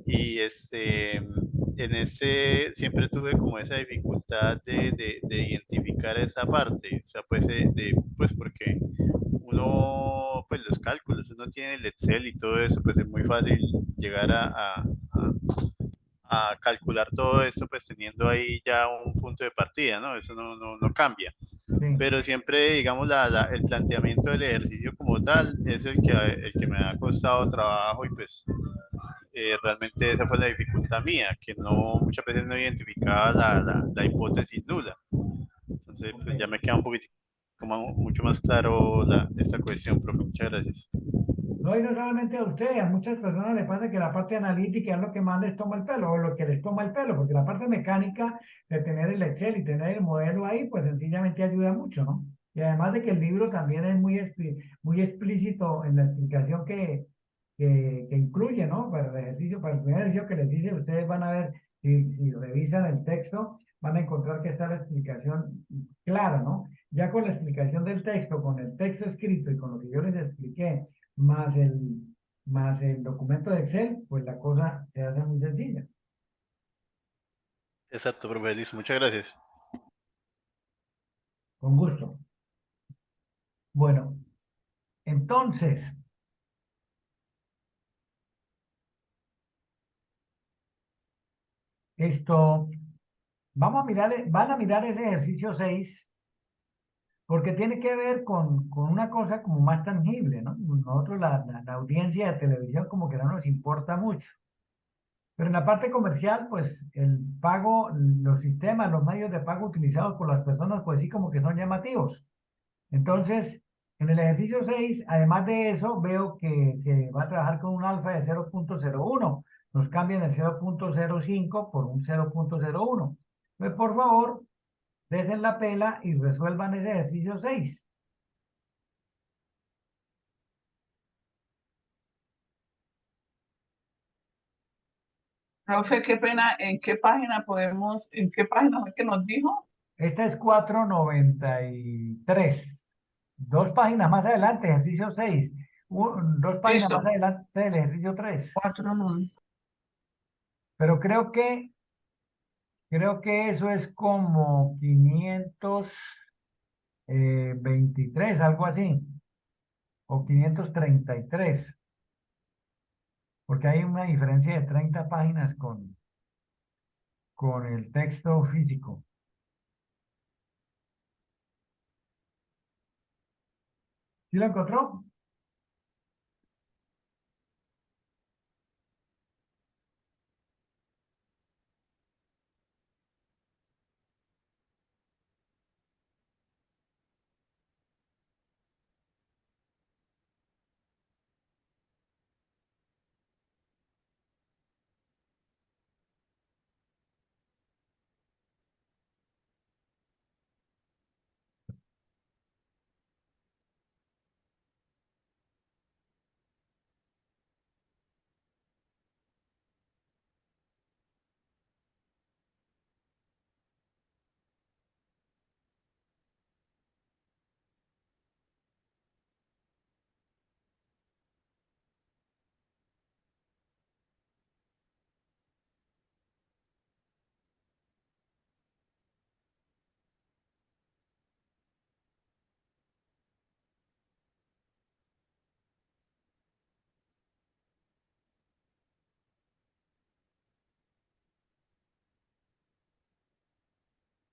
Y en ese siempre tuve como esa dificultad de identificar esa parte, o sea, pues, pues porque uno, pues los cálculos, uno tiene el Excel y todo eso, pues es muy fácil llegar a calcular todo eso, pues teniendo ahí ya un punto de partida, ¿no? Eso no cambia. Sí. Pero siempre, digamos, el planteamiento del ejercicio como tal es el que me ha costado trabajo y pues realmente esa fue la dificultad mía, que no muchas veces no identificaba la hipótesis nula. Entonces, pues ya Ok. me queda un poquito como mucho más claro esta cuestión, profe. Muchas gracias. No, y no solamente a usted, a muchas personas les pasa que la parte analítica es lo que más les toma el pelo, o lo que les toma el pelo, porque la parte mecánica de tener el Excel y tener el modelo ahí, pues sencillamente ayuda mucho, ¿no? Y además de que el libro también es muy explícito en la explicación que incluye, ¿no? Para el ejercicio, para el primer ejercicio que les dice, ustedes van a ver, si revisan el texto, van a encontrar que está la explicación clara, ¿no? Ya con la explicación del texto, con el texto escrito y con lo que yo les expliqué, más el, más el documento de Excel, pues la cosa se hace muy sencilla. Exacto, profe. Listo. Muchas gracias. Con gusto. Bueno, entonces, esto, van a mirar ese ejercicio 6 porque tiene que ver con una cosa como más tangible, ¿no? Nosotros, la audiencia de televisión, como que no nos importa mucho. Pero en la parte comercial, pues el pago, los sistemas, los medios de pago utilizados por las personas, pues sí como que son llamativos. Entonces, en el ejercicio 6 además de eso, veo que se va a trabajar con un alfa de 0,01. Nos cambian el 0,05 por un 0,01. Pues por favor, desen la pela y resuelvan ese ejercicio 6. Profe, qué pena, en qué página fue que nos dijo? Esta es 493. Dos páginas más adelante, ejercicio 6. Dos páginas más Listo, adelante del ejercicio 3. 4-9. Pero creo que eso es como 523, algo así, o 533, porque hay una diferencia de 30 páginas con el texto físico. ¿Sí lo encontró?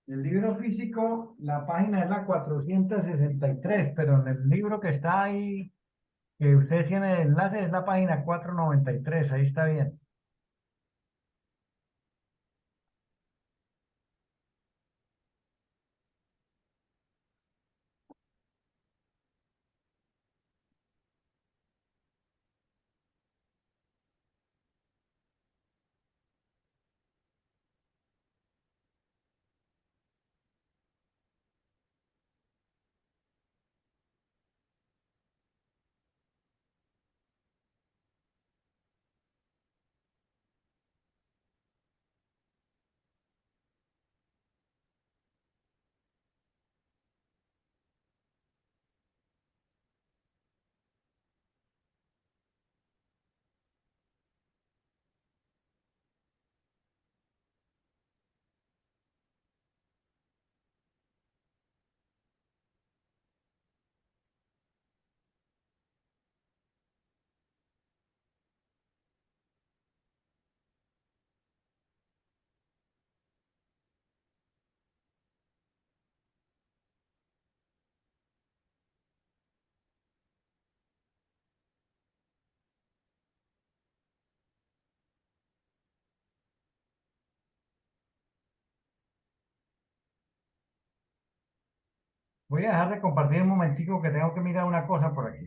El libro físico, la página es la 463, pero en el libro que está ahí, que usted tiene el enlace, es la página 493. Ahí está bien. Voy a dejar de compartir un momentico que tengo que mirar una cosa por aquí.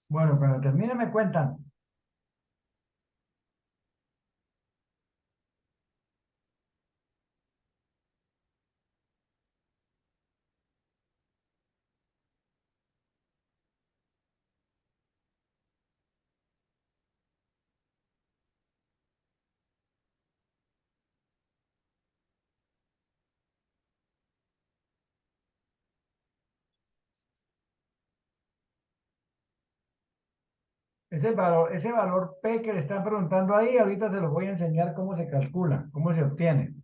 Bueno, cuando termine me cuentan. Ese valor P que le están preguntando ahí, ahorita se los voy a enseñar cómo se calcula, cómo se obtiene.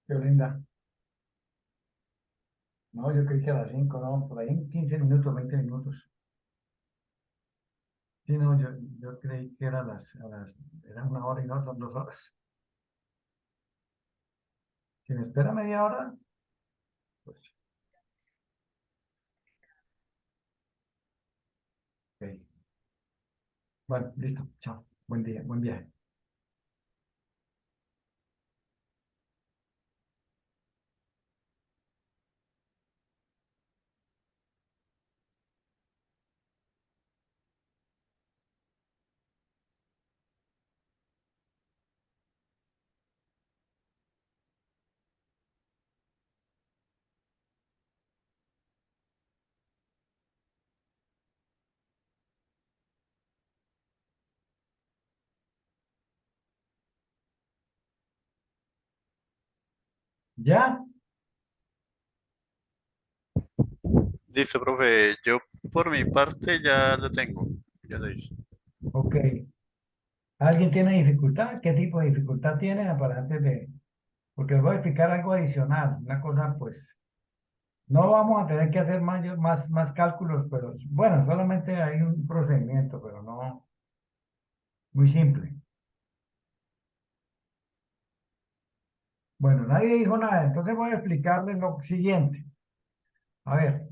Qué linda. No, yo creí que a las 5, no, por ahí en 15 minutos, 20 minutos. Sí, no, yo creí que era era 1 hora y no, son 2 horas. Si me espera media hora, pues, ok. Bueno, listo, chao. Buen día, buen viaje. ¿Ya? Listo, profe. Yo por mi parte ya lo tengo. Ya lo hice. Ok. ¿Alguien tiene dificultad? ¿Qué tipo de dificultad tiene? Para antes de... Porque les voy a explicar algo adicional. Una cosa, pues, no vamos a tener que hacer más cálculos, pero bueno, solamente hay un procedimiento, pero no muy simple. Bueno, nadie dijo nada, entonces voy a explicarles lo siguiente. A ver,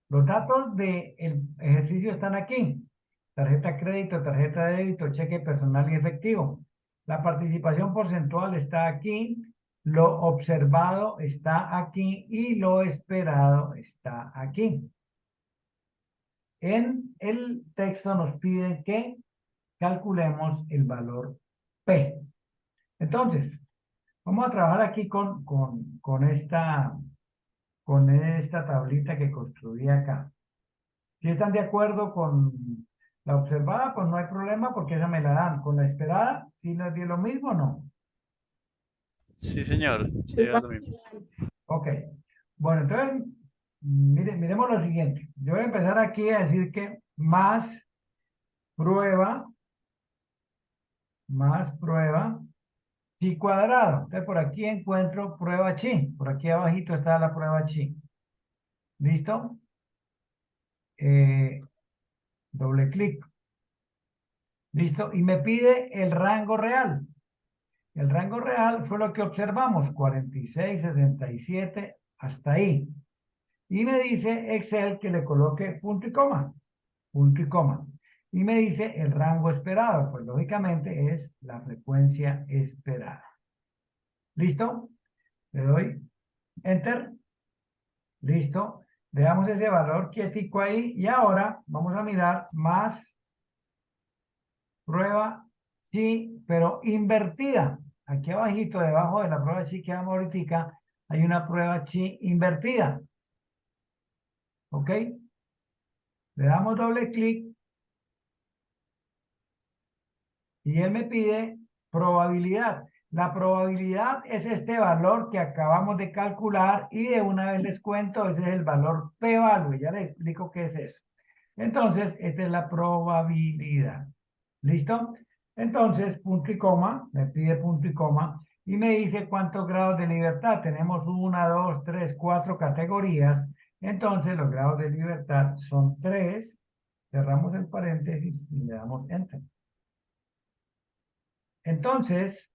los datos del ejercicio están aquí. Tarjeta crédito, tarjeta de débito, cheque personal y efectivo. La participación porcentual está aquí, lo observado está aquí y lo esperado está aquí. en el texto nos pide que calculemos el valor P. Entonces, vamos a trabajar aquí con esta tablita que construí acá. Si están de acuerdo con la observada, pues no hay problema porque esa me la dan. Con la esperada, si no es lo mismo o no. Sí, señor. Sí, es lo mismo. Ok. Bueno, entonces, miremos lo siguiente. Yo voy a empezar aquí a decir que más prueba, chi cuadrado. Entonces, por aquí encuentro prueba chi. Por aquí abajito está la prueba chi. ¿Listo? Doble clic. ¿Listo? Y me pide el rango real. El rango real fue lo que observamos, 46, 67, hasta ahí. Y me dice Excel que le coloque punto y coma. Punto y coma. Y me dice el rango esperado. Pues lógicamente es la frecuencia esperada. ¿Listo? Le doy Enter. Listo. Le damos ese valor quietico ahí. Y ahora vamos a mirar más prueba sí, pero invertida. Aquí abajito, debajo de la prueba sí que vamos ahorita, hay una prueba chi invertida. ¿Ok? Le damos doble clic y él me pide probabilidad. La probabilidad es este valor que acabamos de calcular y de una vez les cuento, ese es el valor p-value. Ya les explico qué es eso. Entonces, esta es la probabilidad. ¿Listo? Entonces, punto y coma, me pide punto y coma y me dice cuántos grados de libertad. Tenemos 1, 2, 3, 4 categorías. Entonces, los grados de libertad son 3. Cerramos el paréntesis y le damos Enter. Entonces,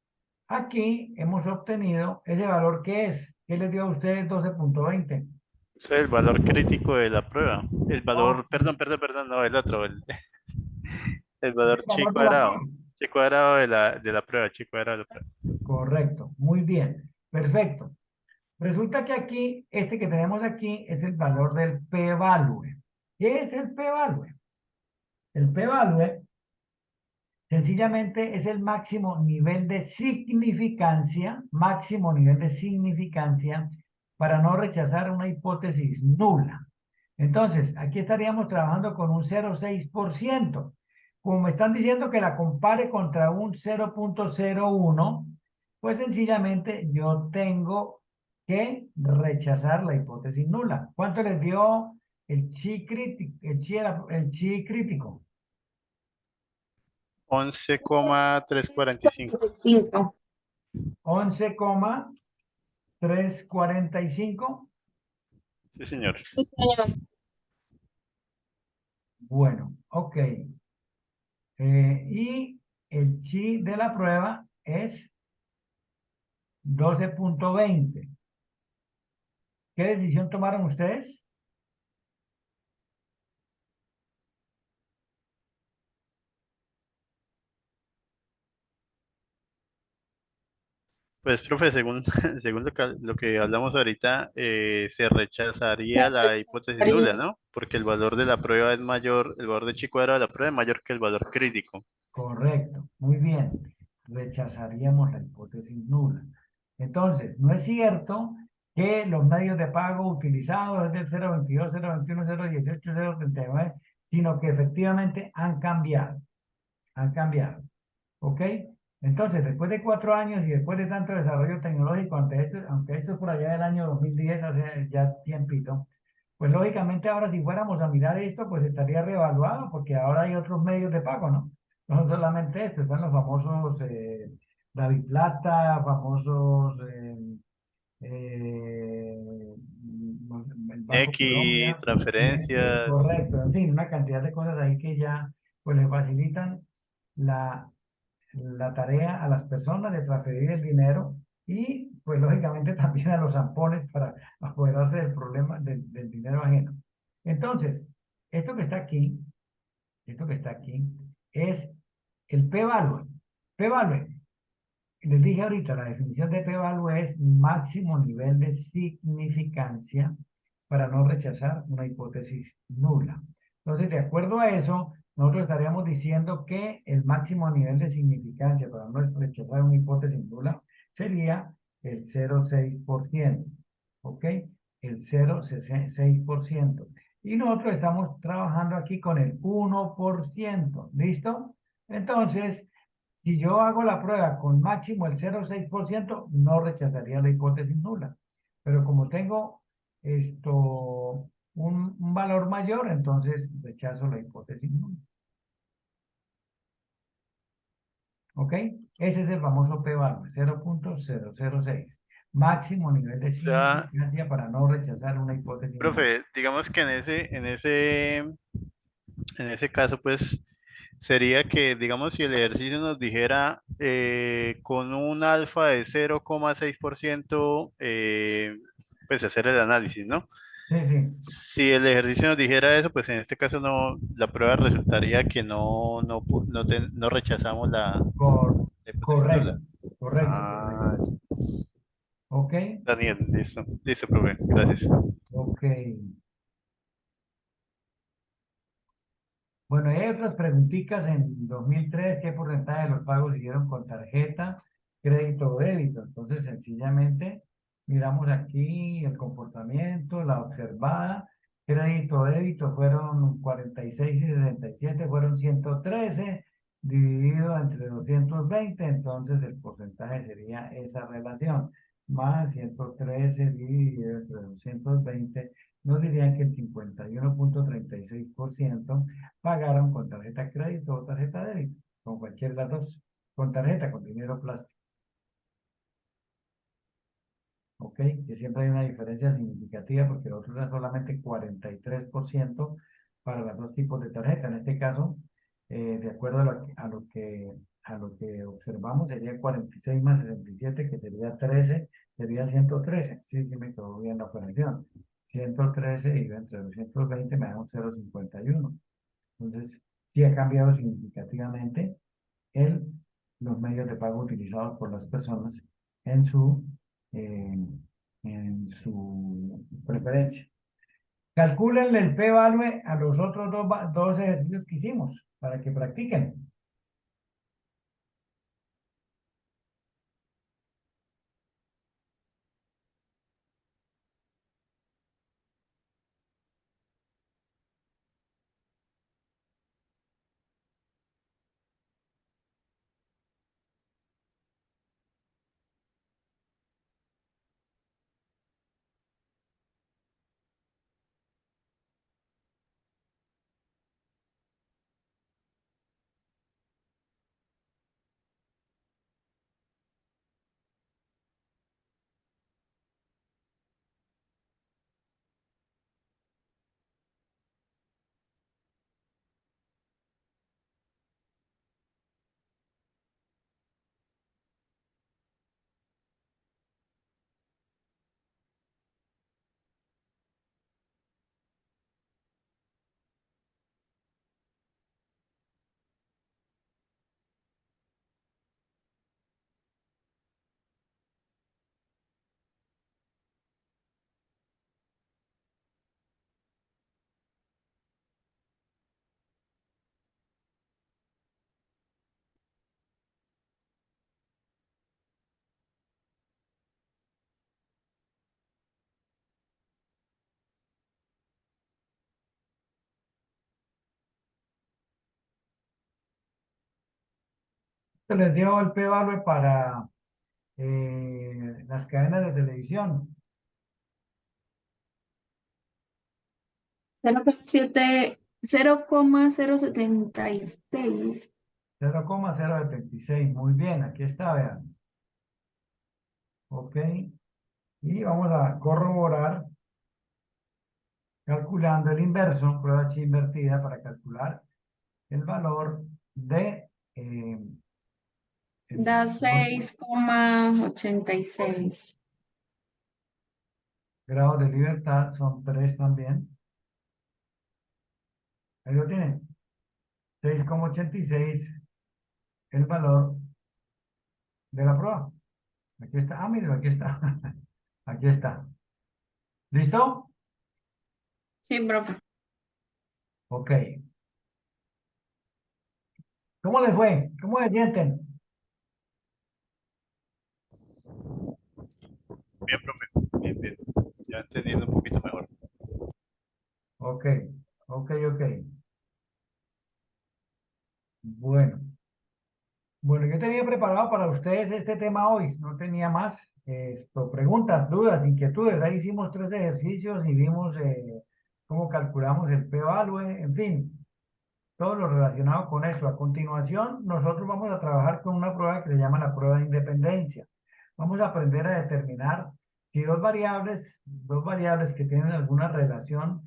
aquí hemos obtenido ese valor que es. ¿Qué les dio a ustedes 12.20? Eso es el valor crítico de la prueba. El valor, Ok. perdón, no, el otro, el valor El chi valor de la cuadrado. prueba. Chi cuadrado de la prueba, chi cuadrado de la prueba. Correcto, muy bien, perfecto. Resulta que aquí, este que tenemos aquí es el valor del p-value. ¿Qué es el p-value? El p-value sencillamente es el máximo nivel de significancia, para no rechazar una hipótesis nula. Entonces, aquí estaríamos trabajando con un 0,6%. Como me están diciendo que la compare contra un 0.01, pues sencillamente yo tengo que rechazar la hipótesis nula. ¿Cuánto les dio el chi crítico? El chi crítico. 11,345. 5. 11,345. Sí, señor. Sí, señor. Bueno, ok. Y el chi de la prueba es 12.20. ¿Qué decisión tomaron ustedes? Pues, profe, según, según lo que hablamos ahorita, se rechazaría la hipótesis nula, ¿no? Porque el valor de la prueba es mayor, el valor de chi cuadrado de la prueba es mayor que el valor crítico. Correcto, muy bien. Rechazaríamos la hipótesis nula. Entonces, no es cierto que los medios de pago utilizados es del 0.22, 0.21, 0.18, 0.39, sino que efectivamente han cambiado. Han cambiado. ¿Ok? Entonces, después de 4 años y después de tanto desarrollo tecnológico, aunque esto es por allá del año 2010, hace ya tiempito, pues lógicamente ahora si fuéramos a mirar esto, pues estaría reevaluado, porque ahora hay otros medios de pago, ¿no? No son solamente estos, están los famosos David Plata, famosos el Banco X, Colombia, transferencias. correcto, en fin, una cantidad de cosas ahí que ya pues le facilitan la tarea a las personas de transferir el dinero y pues lógicamente también a los zampones para apoderarse del problema del dinero ajeno. Entonces, esto que está aquí es el p-value. P-value, les dije ahorita, la definición de p-value es máximo nivel de significancia para no rechazar una hipótesis nula. Entonces, de acuerdo a eso, nosotros estaríamos diciendo que el máximo nivel de significancia para no rechazar una hipótesis nula sería el 0,6%. ¿Ok? El 0,6%. Y nosotros estamos trabajando aquí con el 1%. ¿Listo? Entonces, si yo hago la prueba con máximo el 0,6%, no rechazaría la hipótesis nula. Pero como tengo un valor mayor, entonces rechazo la hipótesis nula. ¿Ok? Ese es el famoso p-value, 0,006. Máximo nivel de O sea, significancia para no rechazar una hipótesis nula. profe, digamos que en ese caso, pues sería que, digamos, si el ejercicio nos dijera con un alfa de 0,6%, pues hacer el análisis, ¿no? Sí, sí. Si el ejercicio nos dijera eso, pues en este caso no, la prueba resultaría que no rechazamos Cor- la hipótesis correcto, nula. correcto, correcto. Ah, ¿Ok? Daniel, listo, listo, profe, gracias. Ok. Bueno, hay otras preguntitas en 2003. ¿Qué porcentaje de los pagos se hicieron con tarjeta, crédito o débito? Entonces, sencillamente, miramos aquí el comportamiento, la observada. Crédito o débito fueron 46 y 67, fueron 113, dividido entre 220. Entonces, el porcentaje sería esa relación, más 113 dividido entre 220. Nos dirían que el 51,36% pagaron con tarjeta de crédito o tarjeta de débito, con cualquiera de las dos, con tarjeta, con dinero plástico. ¿Ok? Que siempre hay una diferencia significativa porque el otro era solamente 43% para los dos tipos de tarjeta. En este caso, de acuerdo a lo que observamos, sería 46 más 67, que sería 13, sería 113. Sí, sí me quedó bien la operación. 113 y entre 220 me da un 0,51. Entonces, sí ha cambiado significativamente en los medios de pago utilizados por las personas en eh, su preferencia. Calcúlenle el p-value a los otros dos ejercicios que hicimos para que practiquen. Se les dio el p-value para las cadenas de televisión. 0,076. 0,076. Muy bien, aquí está, vean. Ok. Y vamos a corroborar calculando el inverso, prueba chi invertida para calcular el valor de Da el 6,86. grado de libertad, son 3 también. Ahí lo tienen. 6,86 el valor de la prueba. Aquí está. Ah, miren, aquí está. Aquí está. ¿Listo? Sí, profe. Ok. ¿Cómo les fue? ¿Cómo se sienten? Bien, profe. Bien, bien. Ya entendiendo un poquito mejor. Ok, ok, ok. Bueno. Bueno, yo tenía preparado para ustedes este tema hoy, no tenía más preguntas, dudas, inquietudes. Ahí hicimos 3 ejercicios y vimos cómo calculamos el p-value, en fin, todo lo relacionado con esto. A continuación, nosotros vamos a trabajar con una prueba que se llama la prueba de independencia. Vamos a aprender a determinar si dos variables que tienen alguna relación,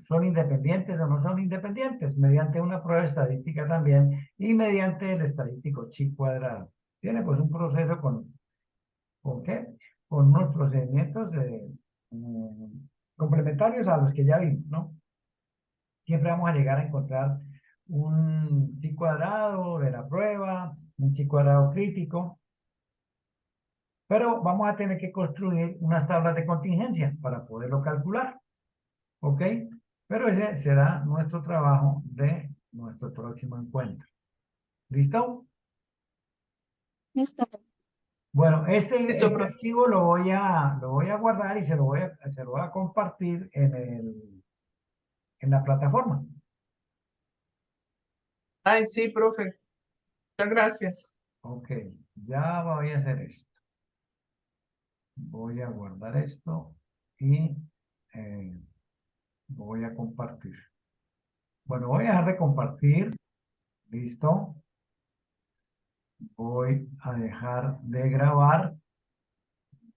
son independientes o no son independientes, mediante una prueba estadística también y mediante el estadístico chi cuadrado. Tiene pues un proceso ¿con qué? Con unos procedimientos complementarios a los que ya vimos, ¿no? Siempre vamos a llegar a encontrar un chi cuadrado de la prueba, un chi cuadrado crítico, pero vamos a tener que construir unas tablas de contingencia para poderlo calcular, ¿ok? Pero ese será nuestro trabajo de nuestro próximo encuentro. ¿Listo? Listo. Bueno, Listo, este profe. archivo lo voy a guardar y se lo voy a compartir en la plataforma. Ay, sí, profe. Muchas gracias. Ok, ya voy a hacer esto. Voy a guardar esto y lo voy a compartir. Bueno, voy a dejar de compartir. Listo. Voy a dejar de grabar.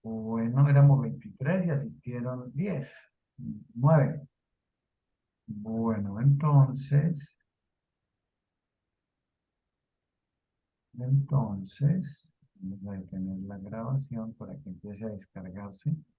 Bueno, éramos 23 y asistieron 10. 9. Bueno, entonces, vamos a detener la grabación para que empiece a descargarse.